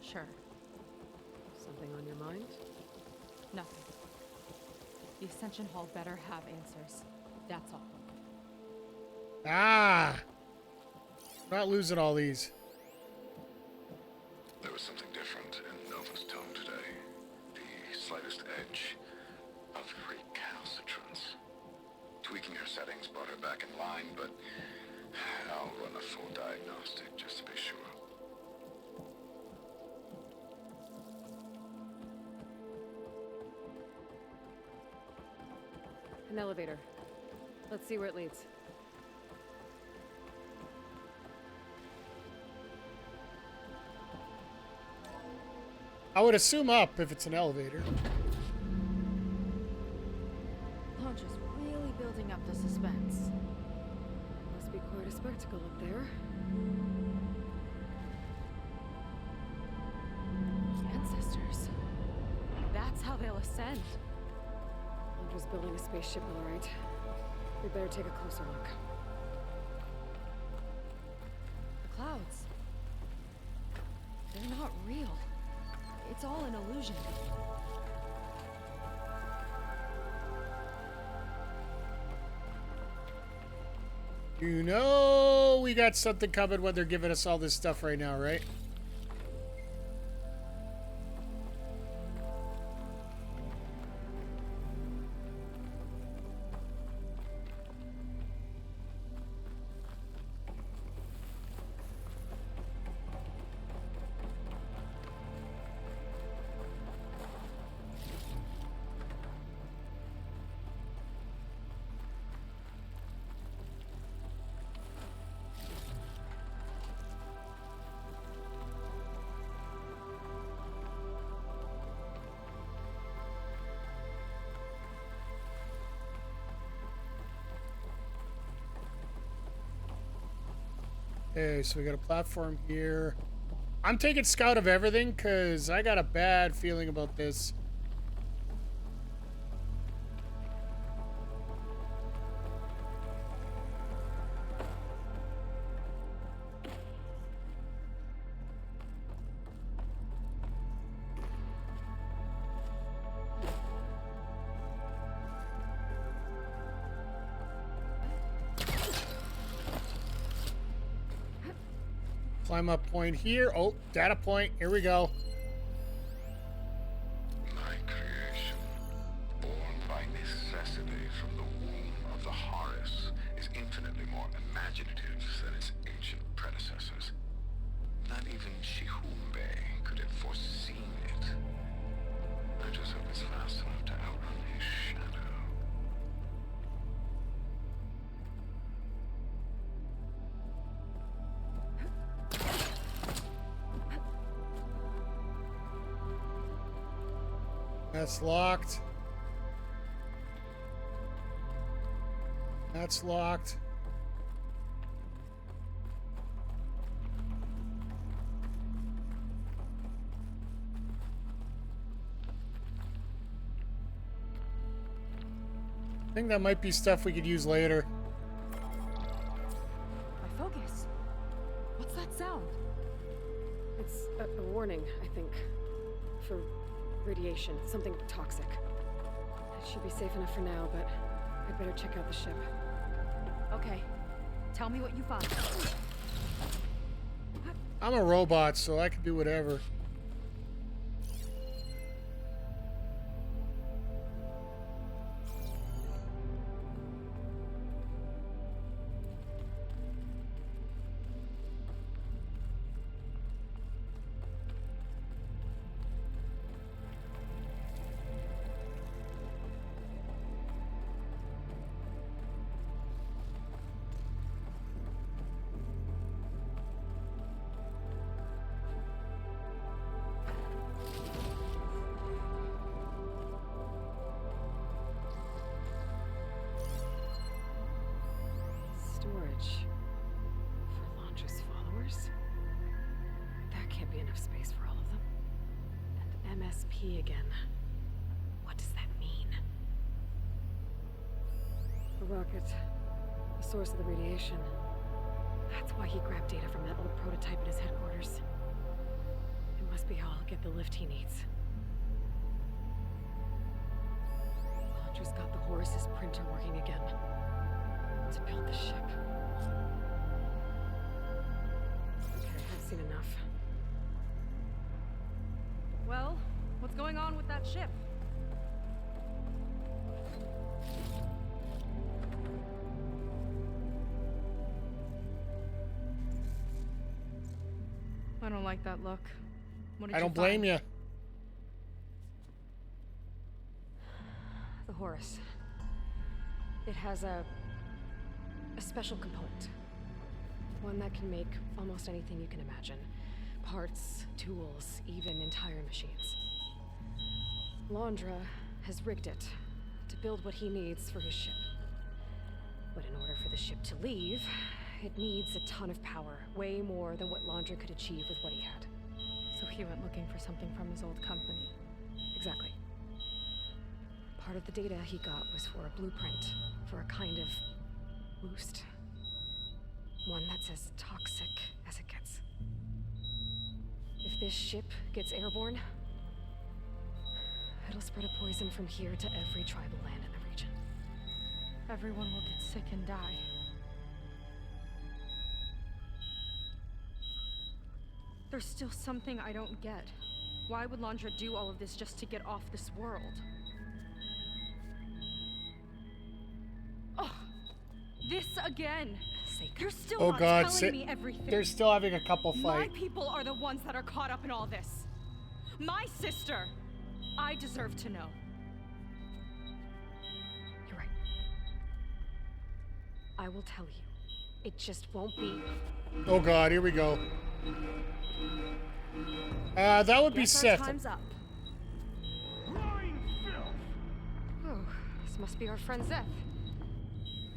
S2: Sure.
S3: Something on your mind?
S2: Nothing. The Ascension Hall better have answers. That's all.
S1: Ah! Not losing all these.
S4: There was something different in Nova's tone today. The slightest edge of recalcitrance. Tweaking her settings brought her back in line, but I'll run a full diagnostic just to be sure.
S3: An elevator. Let's see where it leads.
S1: I would assume up if it's an elevator.
S2: Launch is really building up the suspense.
S3: Must be quite a spectacle up there.
S2: Ancestors. That's how they'll ascend.
S3: Hunter's building a spaceship, all right. We better take a closer look.
S2: The clouds. They're not real. It's all an illusion.
S1: You know we got something coming when they're giving us all this stuff right now, right? Okay, so we got a platform here. I'm taking scout of everything because I got a bad feeling about this. Climb up point here. Oh, data point. Here we go.
S4: My creation, born by necessity from the womb of the Horus, is infinitely more imaginative than its ancient predecessors. Not even Shihumbe could have foreseen it. I just hope it's fast enough to outrun his shadow.
S1: That's locked. That's locked. I think that might be stuff we could use later.
S2: My focus. What's that sound?
S3: It's a warning, I think. For radiation, something toxic. It should be safe enough for now, but I'd better check out the ship.
S2: Okay. Tell me what you find.
S1: I'm a robot, so I can do whatever.
S3: NSP again. What does that mean? The rocket. The source of the radiation. That's why he grabbed data from that old prototype at his headquarters. It must be how I'll get the lift he needs. Londra's got the Horus's printer working again. To build the ship. Okay, I've seen enough.
S2: Well, what's going on with that ship? I don't like that look. What did
S1: I
S2: you
S1: don't blame
S2: find?
S1: you.
S3: The Horus. It has a special component. One that can make almost anything you can imagine. Parts, tools, even entire machines. Londra has rigged it to build what he needs for his ship. But in order for the ship to leave, it needs a ton of power, way more than what Londra could achieve with what he had.
S2: So he went looking for something from his old company.
S3: Exactly. Part of the data he got was for a blueprint, for a kind of boost. One that's as toxic as it gets. If this ship gets airborne, it'll spread a poison from here to every tribal land in the region.
S2: Everyone will get sick and die. There's still something I don't get. Why would Londra do all of this just to get off this world? Oh, this again. You're still
S1: Oh
S2: not
S1: God,
S2: telling me everything.
S1: they're still having a couple
S2: My
S1: fight.
S2: people are the ones that are caught up in all this. My sister. I deserve to know.
S3: You're right. I will tell you. It just won't be.
S1: Oh God, here we go. That would be
S2: Guess our
S1: Sith.
S2: time's up.
S3: Oh, this must be our friend Zeth.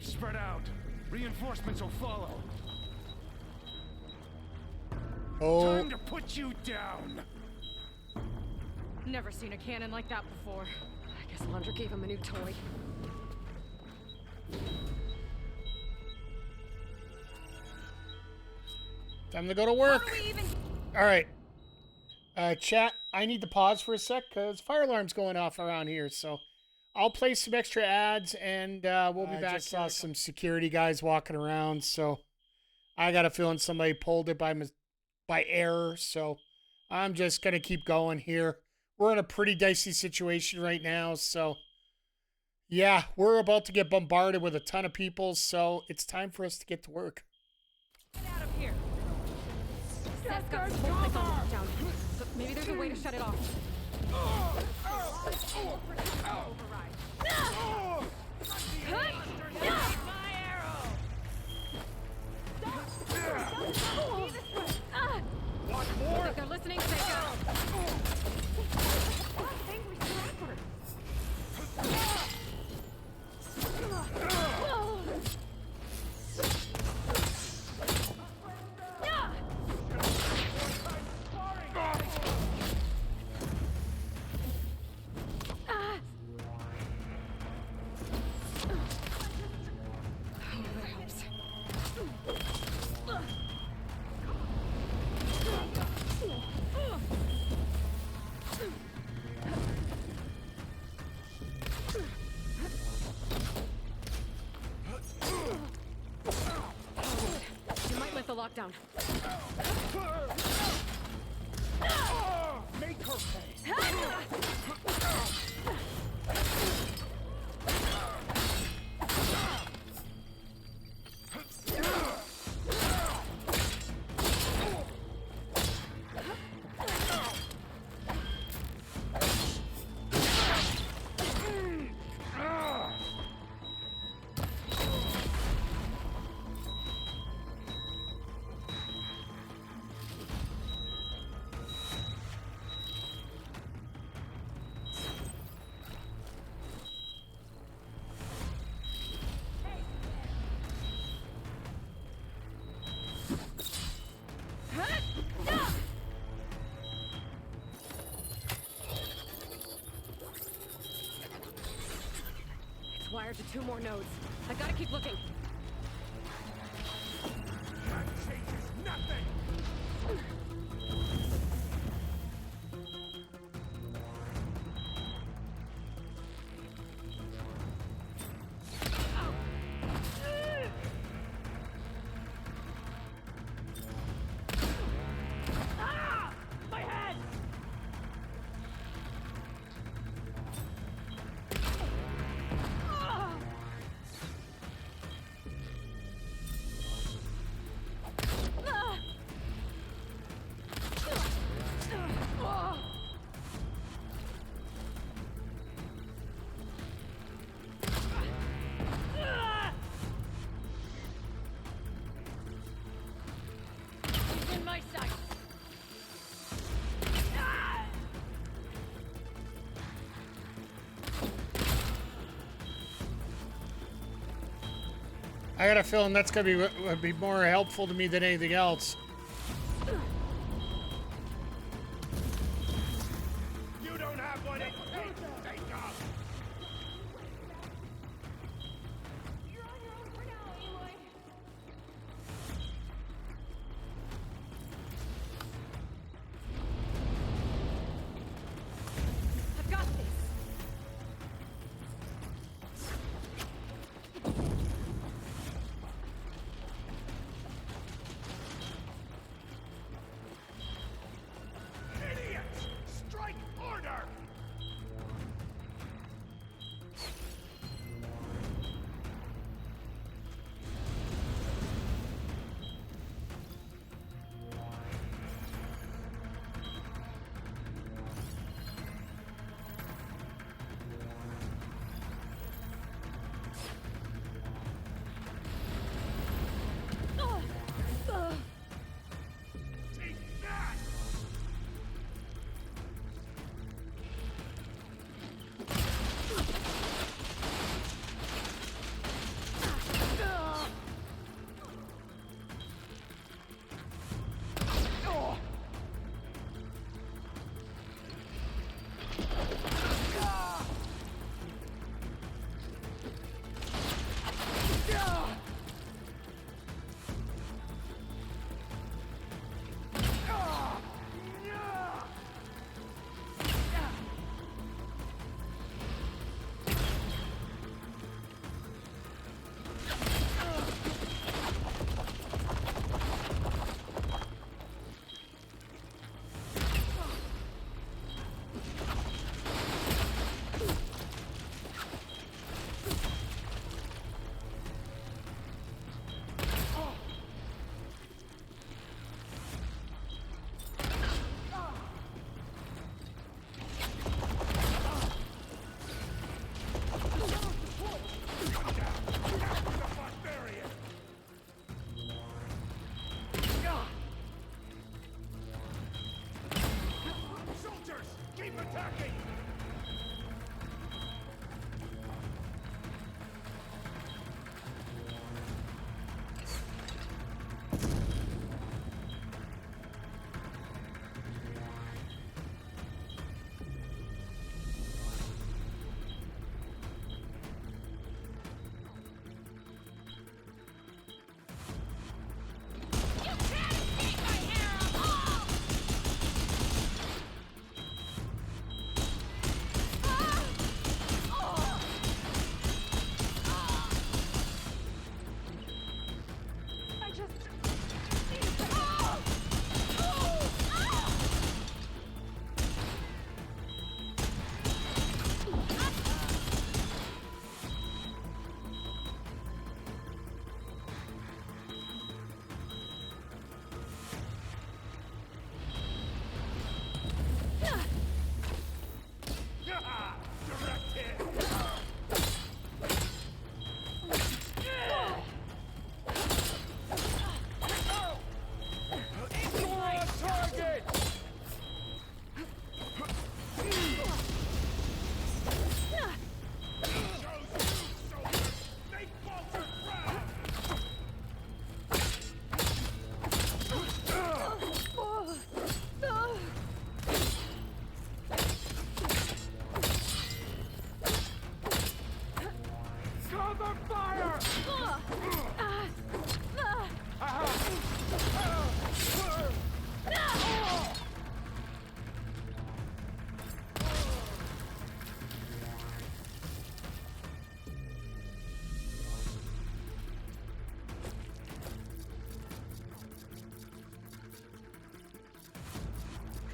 S10: Spread out. Reinforcements will follow.
S1: Oh,
S10: Time to put you down.
S2: Never seen a cannon like that before.
S3: I guess Londra gave him a new toy.
S1: time to go to
S2: How
S1: work.
S2: do we even...
S1: All right. Chat, I need to pause for a sec because fire alarm's going off around here. So I'll play some extra ads and we'll be back.
S11: just
S1: Saw some security guys walking around. So I got a feeling somebody pulled it by error. So I'm just going to keep going here. We're in a pretty dicey situation right now. So yeah, we're about to get bombarded with a ton of people. So it's time for us to get to work.
S2: Get out of here.
S3: Zeth's got this whole thing on lockdown. But maybe there's a way to shut it off. If they're listening, stay down. Angry scrapper. That helps. You might lift the lockdown.
S10: Make her pay.
S3: wired to 2 more nodes. I gotta keep looking.
S10: That changes nothing!
S3: In my sight.
S1: I got a feeling that's gonna would be more helpful to me than anything else.
S10: You don't have what it takes to take off!
S2: You're on your own for now, Aloy.
S3: I've got this.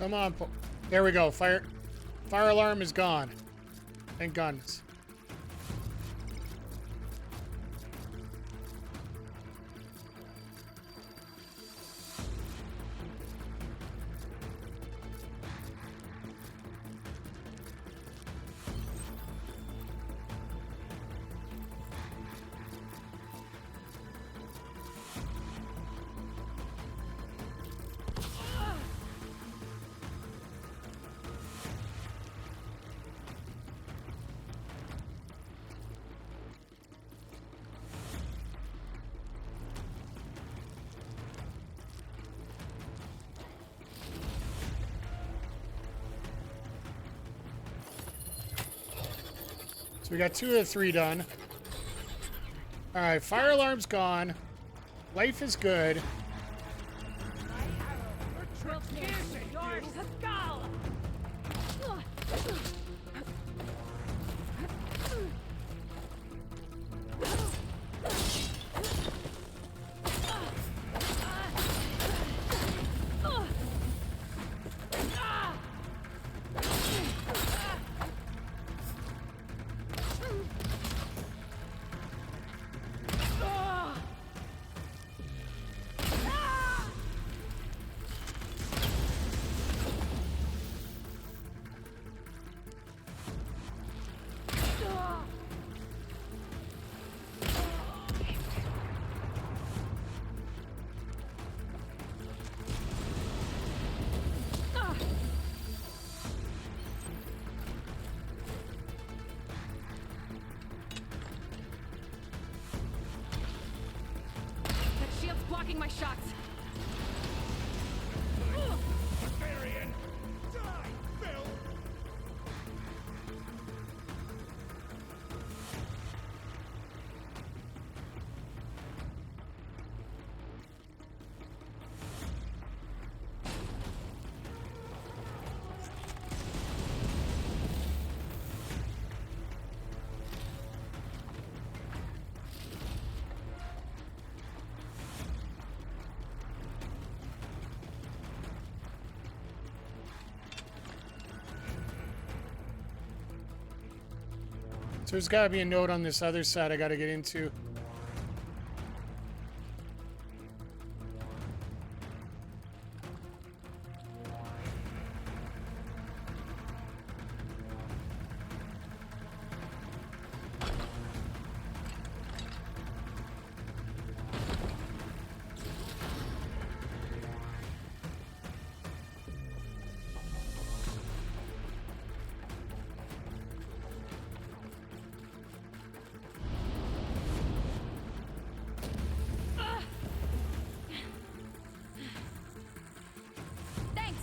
S1: Come on. There we go. Fire alarm is gone. And guns. So we got 2 of the 3 done. Alright, fire alarm's gone. Life is good.
S2: Blocking my shots.
S10: Barbarian! Die, Phil!
S1: So there's got to be a note on this other side I got to get into.
S2: Thanks.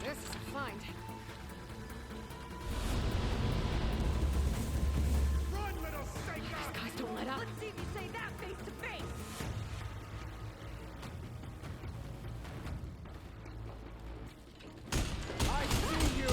S3: This is a find.
S10: Run, little psycho!
S3: Guys, don't let up.
S2: Let's see if you say that face to face.
S10: I see you!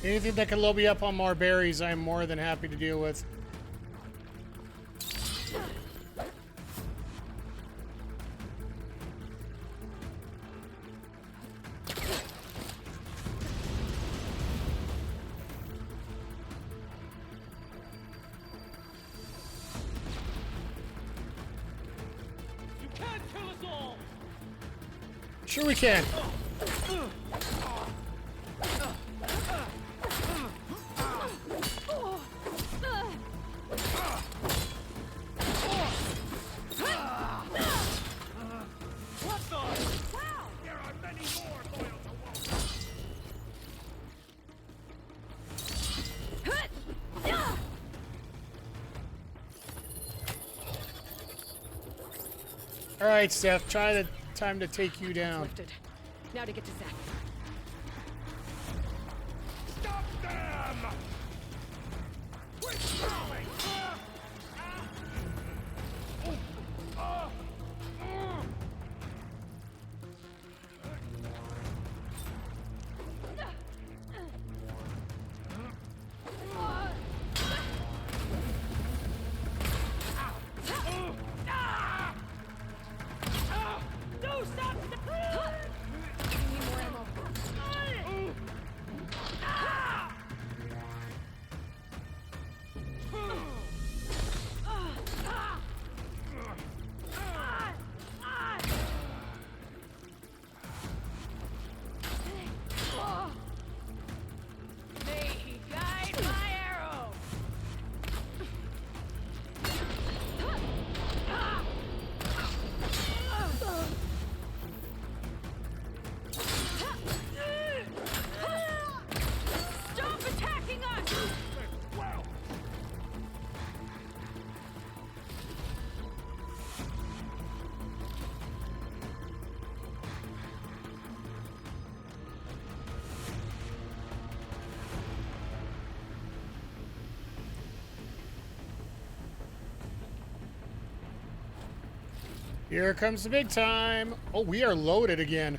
S1: Anything that can load me up on more berries, I'm more than happy to deal with. Sure we can. All right, Steph. Time to take you down.
S3: Lifted. Now to get to Zach.
S10: Stop them! Withdrawing!
S2: No, stop!
S3: Need more ammo.
S2: May he guide my arrow! Stop attacking us!
S10: Well,
S1: Here comes the big time. Oh, we are loaded again.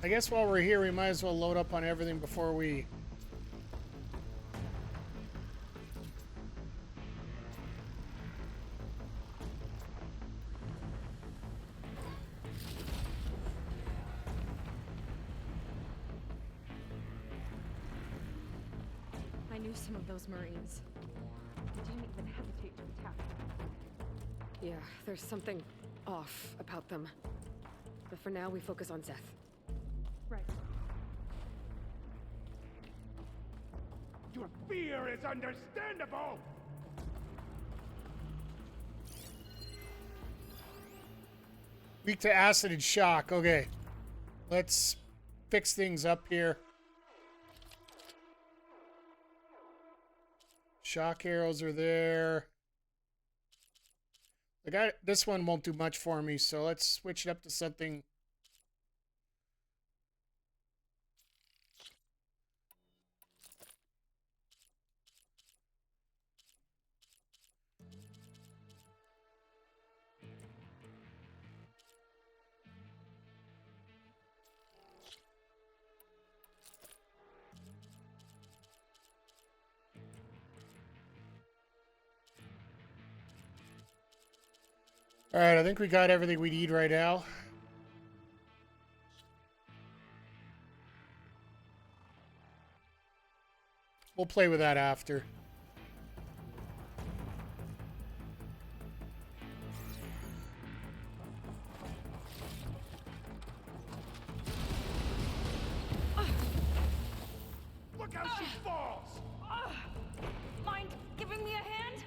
S1: I guess while we're here, we might as well load up on everything before we...
S2: I knew some of those Marines. They didn't even hesitate to attack.
S3: Yeah, there's something off about them. But for now, we focus on Zeth.
S2: Right.
S10: your fear is understandable!
S1: Weak to acid and shock. Okay. Let's fix things up here. Shock arrows are there. This one won't do much for me, so let's switch it up to something. All right, I think we got everything we need right now. We'll play with that after.
S10: Look how she falls!
S2: Mind giving me a hand?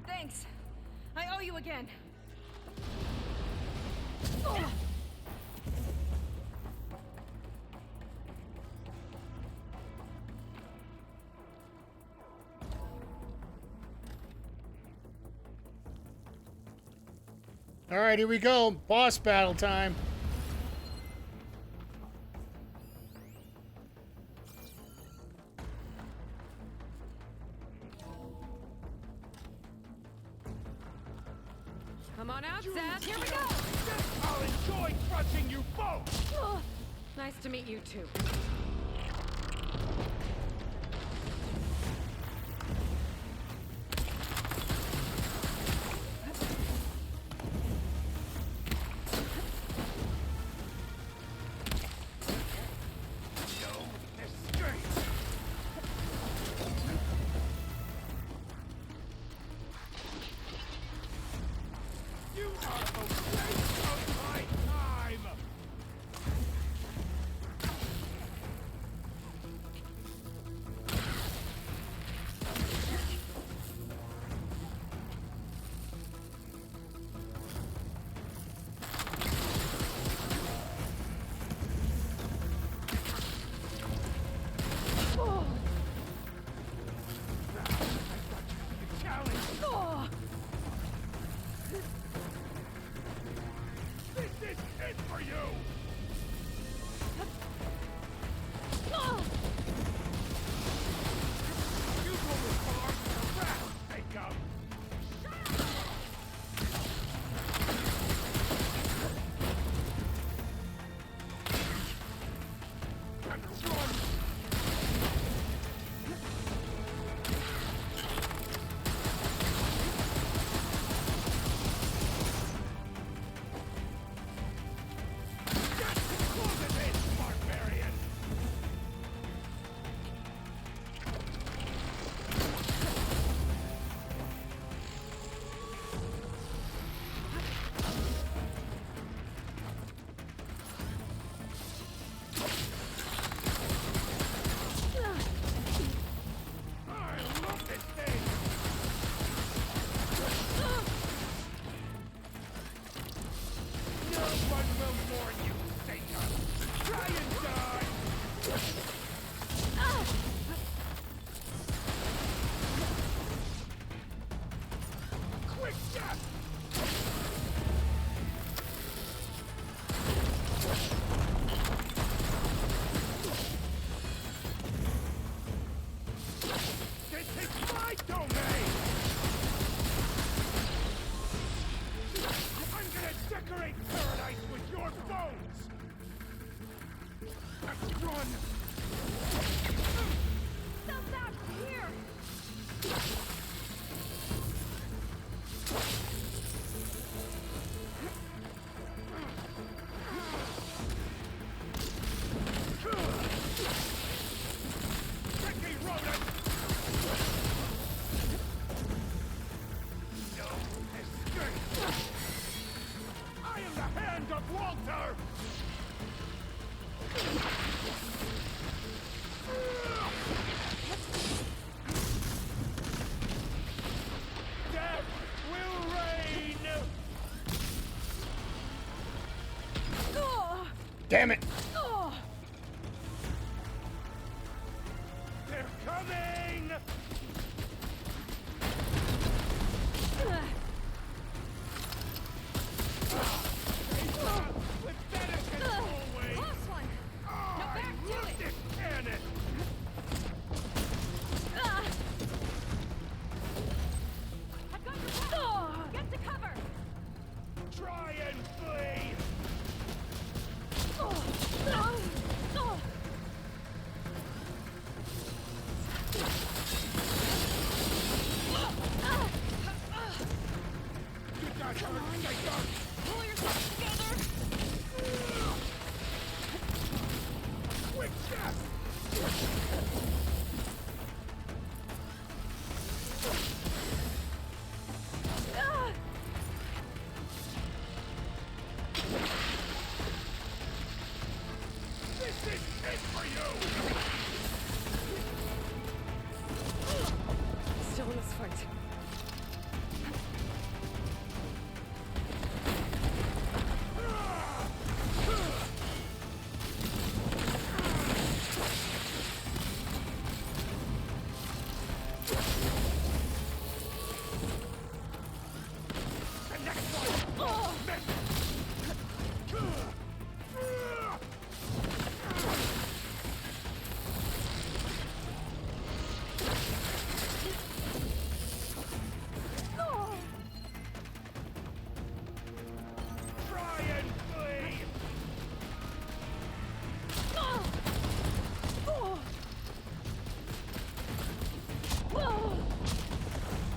S2: Thanks. I owe you again.
S1: All right, here we go. Boss battle time.
S3: Come on out, Zeth. Here we go.
S10: I'll enjoy crushing you both!
S3: Nice to meet you too.
S10: No escape! it for you! You will respond to the wrath they come!
S1: Damn it!
S10: They're coming!
S3: Still in this fight.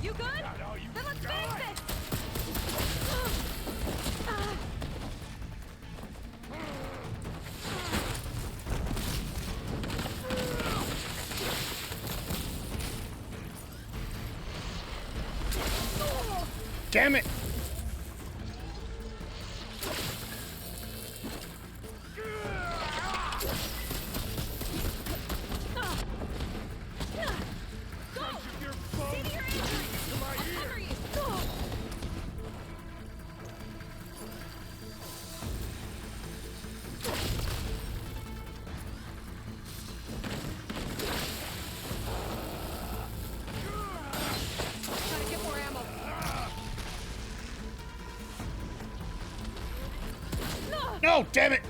S2: You good? Then let's finish this!
S1: Damn it! No, damn it!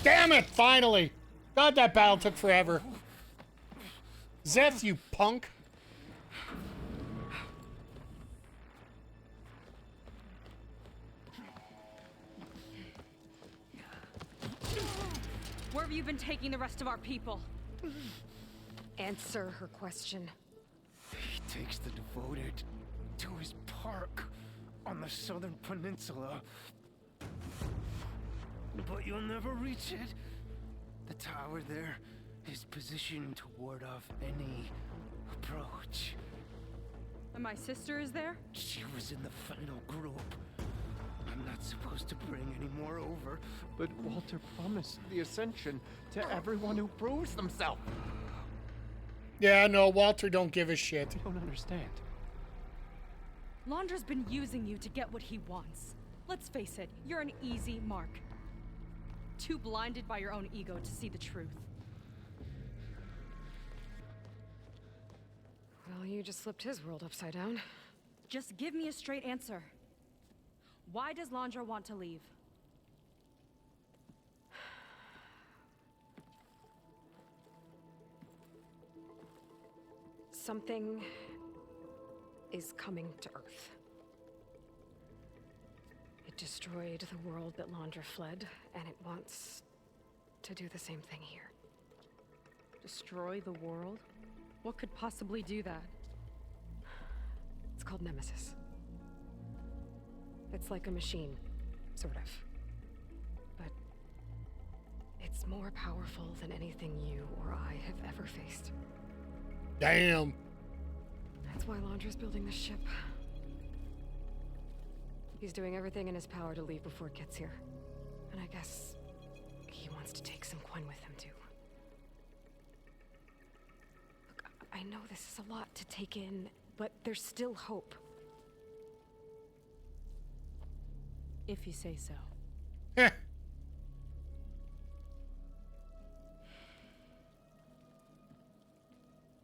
S1: Damn it, finally! God, that battle took forever. Zenith, you punk.
S2: Where have you been taking the rest of our people?
S3: Answer her question.
S10: He takes the devoted to his park on the southern peninsula. But you'll never reach it. The tower there is positioned to ward off any approach.
S2: And my sister is there?
S10: She was in the final group. I'm not supposed to bring any more over.
S6: But Walter promised the Ascension to everyone who proves themselves.
S1: Yeah, no, Walter don't give a shit.
S6: I don't understand.
S2: Londra's been using you to get what he wants. Let's face it, you're an easy mark. Too blinded by your own ego to see the truth.
S3: Well, you just flipped his world upside down.
S2: Just give me a straight answer. Why does Londra want to leave?
S3: Something is coming to Earth. It destroyed the world that Londra fled, and it wants to do the same thing here.
S2: Destroy the world? What could possibly do that?
S3: It's called Nemesis. It's like a machine, sort of. But it's more powerful than anything you or I have ever faced.
S1: Damn.
S3: That's why Londra's building this ship. He's doing everything in his power to leave before it gets here. And I guess he wants to take some Quen with him, too. Look, I know this is a lot to take in, but there's still hope.
S2: If you say so.
S1: Heh.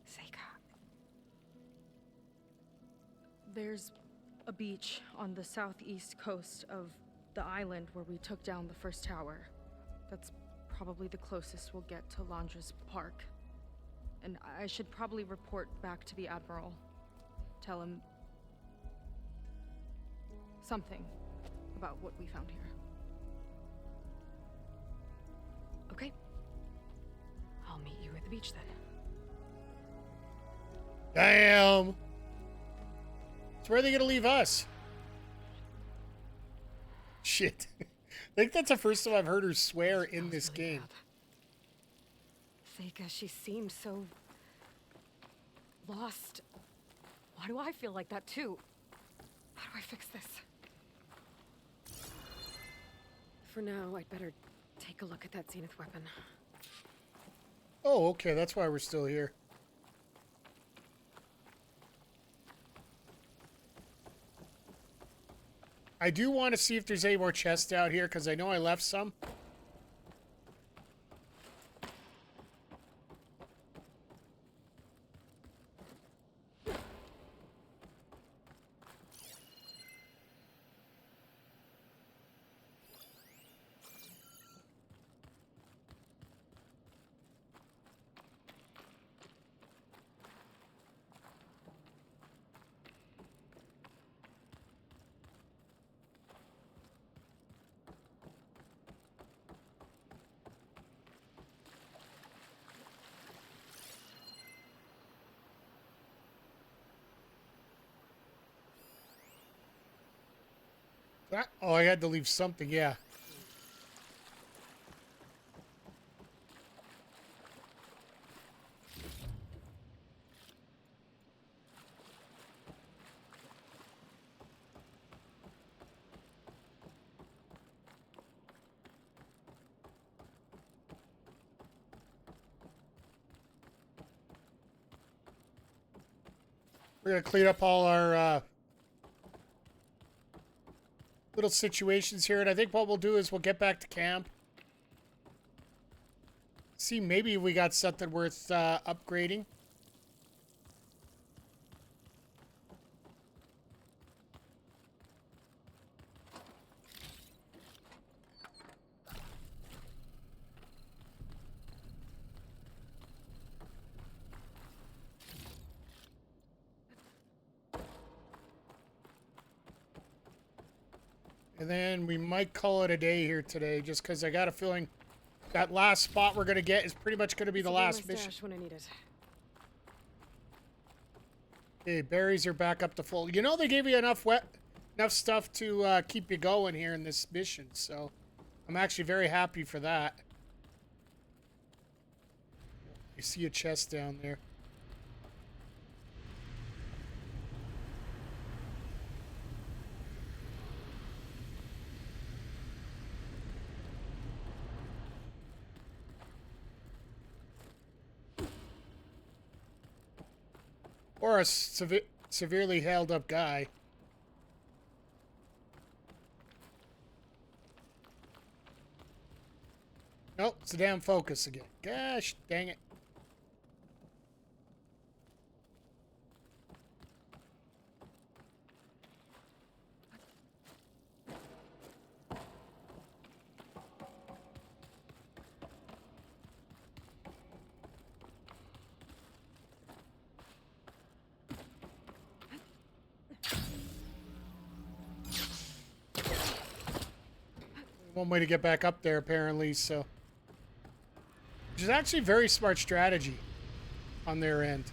S3: Seika.
S2: There's a beach on the southeast coast of the island where we took down the first tower. That's probably the closest we'll get to Londra's park. And I should probably report back to the Admiral. Tell him something about what we found here.
S3: Okay. I'll meet you at the beach then.
S1: Damn. So where are they gonna leave us? Shit. I think that's the first time I've heard her swear in this
S3: Really
S1: game.
S3: bad. Seika, she seemed so lost. Why do I feel like that too? How do I fix this? For now, I'd better take a look at that Zenith weapon.
S1: Oh, okay, that's why we're still here. I do want to see if there's any more chests out here, because I know I left some. Oh, I had to leave something, yeah. We're gonna clean up all our little situations here, and I think what we'll do is we'll get back to camp. See, maybe we got something worth upgrading. And then we might call it a day here today, just because I got a feeling that last spot we're going to get is pretty much going to be the last mission.
S3: When I need it.
S1: Okay, berries are back up to full. You know, they gave you enough stuff to keep you going here in this mission, so I'm actually very happy for that. I see a chest down there. Or a severely held up guy. Nope, it's a damn focus again. Gosh, dang it. One way to get back up there, apparently, so. Which is actually very smart strategy on their end.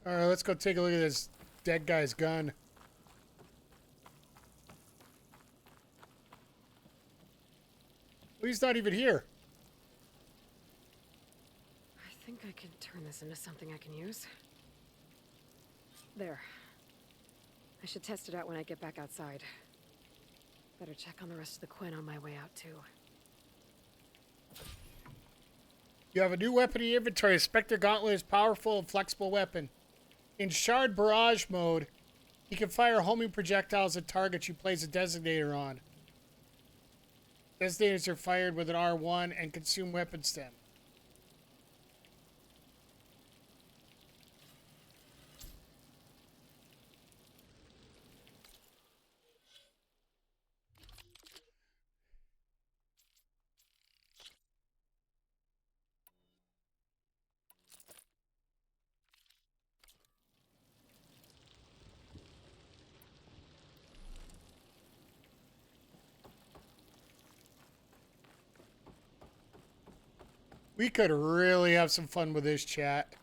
S1: All right, let's go take a look at this dead guy's gun. Well, he's not even here.
S3: I think I can turn this into something I can use. There. I should test it out when I get back outside. Better check on the rest of the Quinn on my way out, too.
S1: You have a new weapon in your inventory. Spectre Gauntlet is a powerful and flexible weapon. In Shard Barrage mode, you can fire homing projectiles at targets you place a designator on. Designators are fired with an R1 and consume weapon stem. We could really have some fun with this, chat.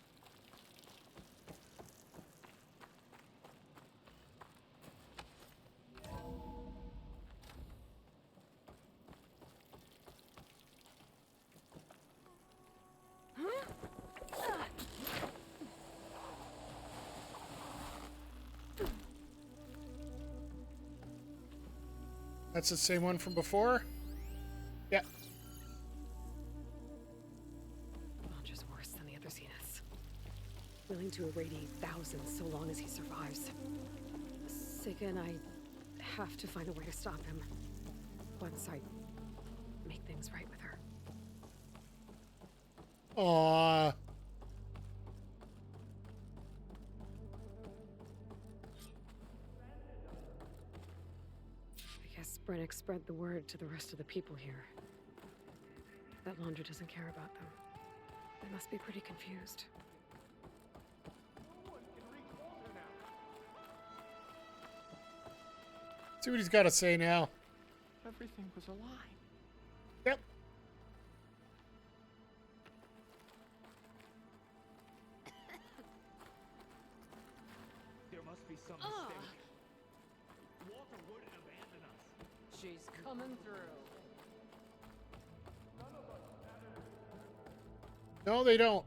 S1: That's the same one from before? Yeah.
S3: Launcher's worse than the other Zeniths. Willing to irradiate thousands so long as he survives. Sega and I have to find a way to stop him. Once I make things right with her.
S1: Aww.
S3: I guess Brennick spread the word to the rest of the people here. That Laundra doesn't care about them. They must be pretty confused.
S1: See what he's got to say now.
S8: Everything was a lie.
S1: Yep.
S8: be some mistake. Walter wouldn't abandon us.
S3: She's coming through.
S1: No, they don't.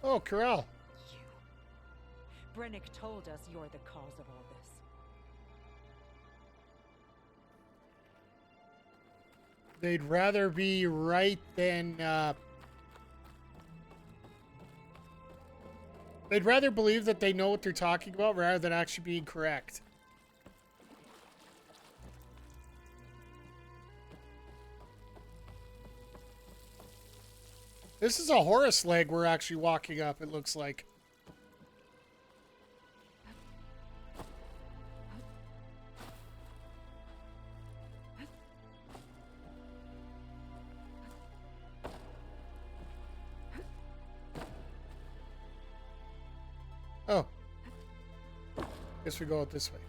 S1: Oh, Corral.
S7: You. Brennick told us you're the cause of all this.
S1: They'd rather be right than... they'd rather believe that they know what they're talking about rather than actually being correct. This is a Horus leg we're actually walking up, it looks like. Oh. Guess we go out this way.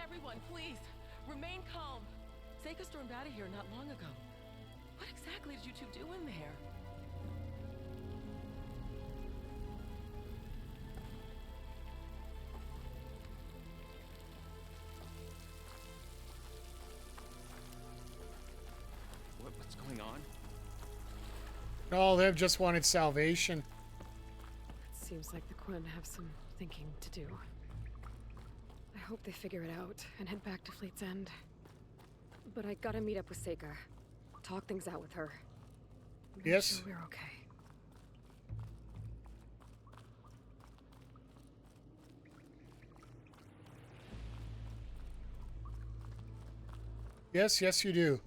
S5: Everyone, please, remain calm. Seika stormed out of here not long ago. What exactly did you two do in there?
S8: What's going on?
S1: No, they've just wanted salvation.
S3: It seems like the Quinn have some thinking to do. I hope they figure it out and head back to Fleet's End. But I gotta meet up with Seika. Talk things out with her. Make
S1: Yes?
S3: sure we're okay.
S1: Yes, yes, you do.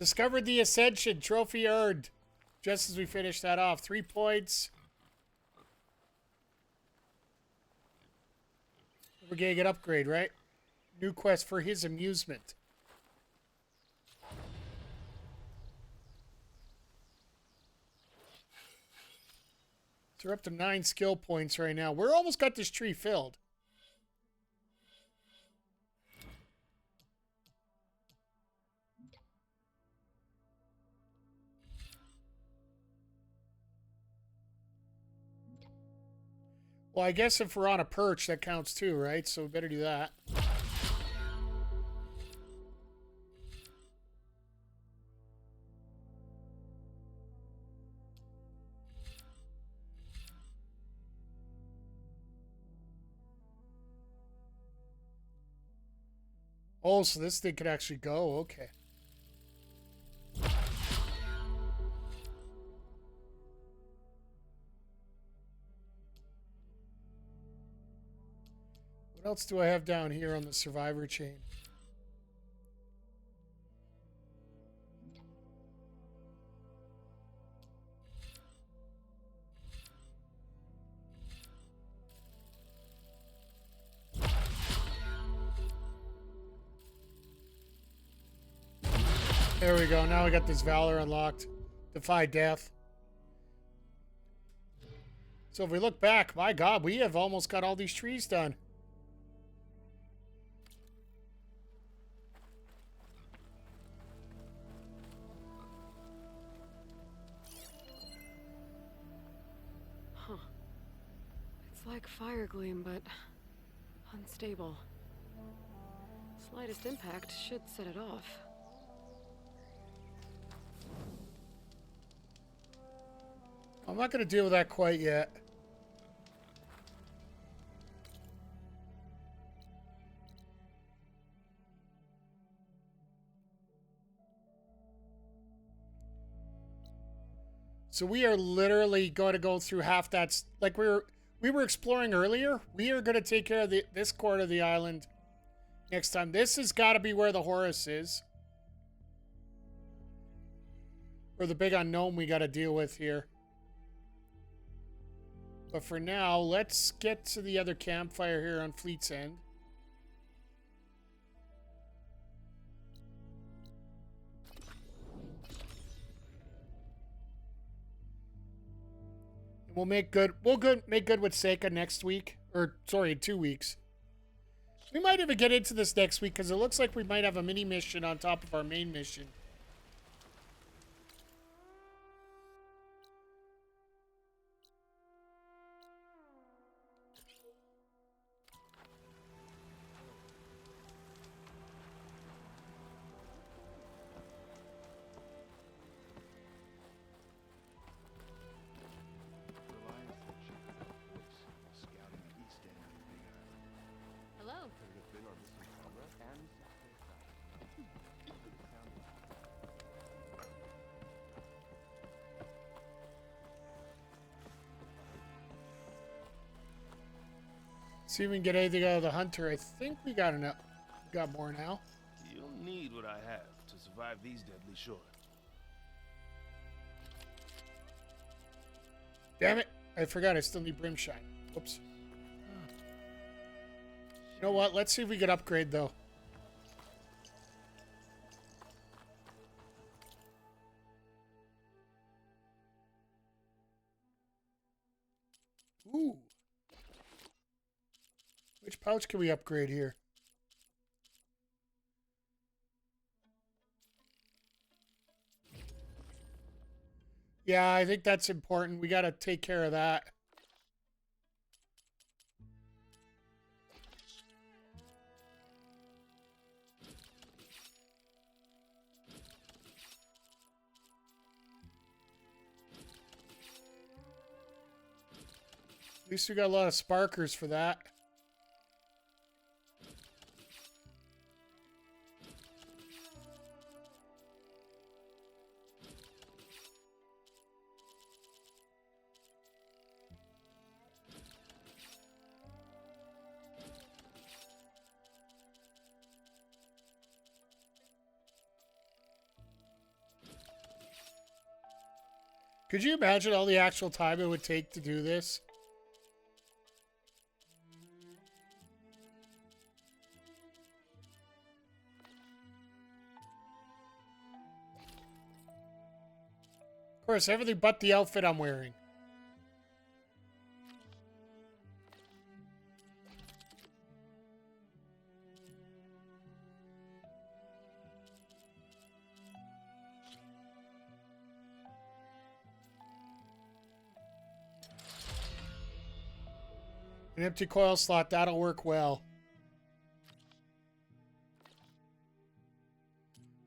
S1: Discovered the Ascension. Trophy earned. Just as we finish that off. 3 points. We're getting an upgrade, right? New quest for his amusement. So we're up to 9 skill points right now. We're almost got this tree filled. Well, I guess if we're on a perch, that counts too, right? So we better do that. Oh, so this thing could actually go. Okay. What else do I have down here on the survivor chain? There we go. Now we got this Valor unlocked. Defy death. So if we look back, my God, we have almost got all these trees done.
S3: Huh. It's like fire gleam, but unstable. Slightest impact should set it off.
S1: I'm not going to deal with that quite yet. So we are literally going to go through half that, like we were exploring earlier. We are going to take care of this corner of the island next time. This has got to be where the Horus is. Or the big unknown we got to deal with here. But for now, let's get to the other campfire here on Fleet's End. We'll make good. Make good with Seika next week, or sorry, in 2 weeks. We might even get into this next week because it looks like we might have a mini mission on top of our main mission.
S2: Hello.
S1: See if we can get anything out of the hunter. I think we got enough. We got more now.
S11: You'll need what I have to survive these deadly shores.
S1: Damn it. I forgot I still need Brimshine. Whoops. You know what? Let's see if we can upgrade, though. Ooh. Which pouch can we upgrade here? Yeah, I think that's important. We got to take care of that. At least we got a lot of sparkers for that. Could you imagine all the actual time it would take to do this? Of course, everything but the outfit I'm wearing. An empty coil slot, that'll work well.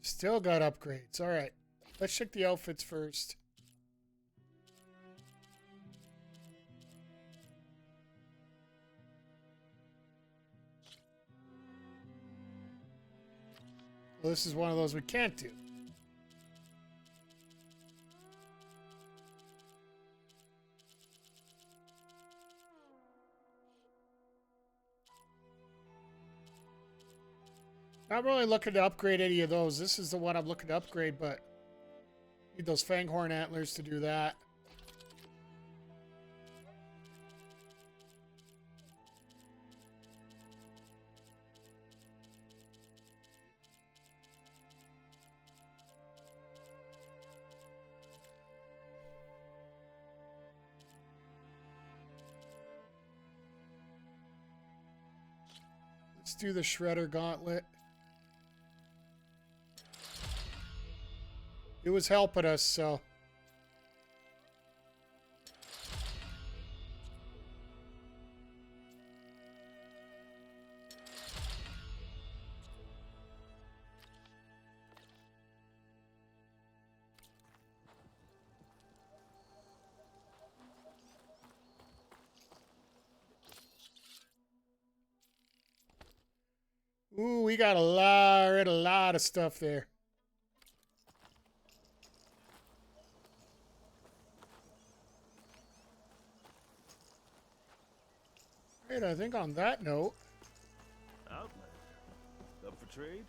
S1: Still got upgrades. All right. Let's check the outfits first. Well, this is one of those we can't do. Not really looking to upgrade any of those. This is the one I'm looking to upgrade, but need those Fanghorn antlers to do that. Let's do the Shredder Gauntlet. It was helping us, so. Ooh, we got a lot of stuff there. Right, I think on that note.
S11: Outlander. Up for trade?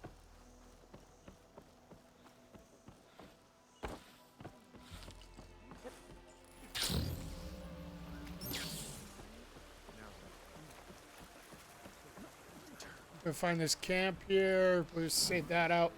S1: We'll find this camp here. We'll just save that out.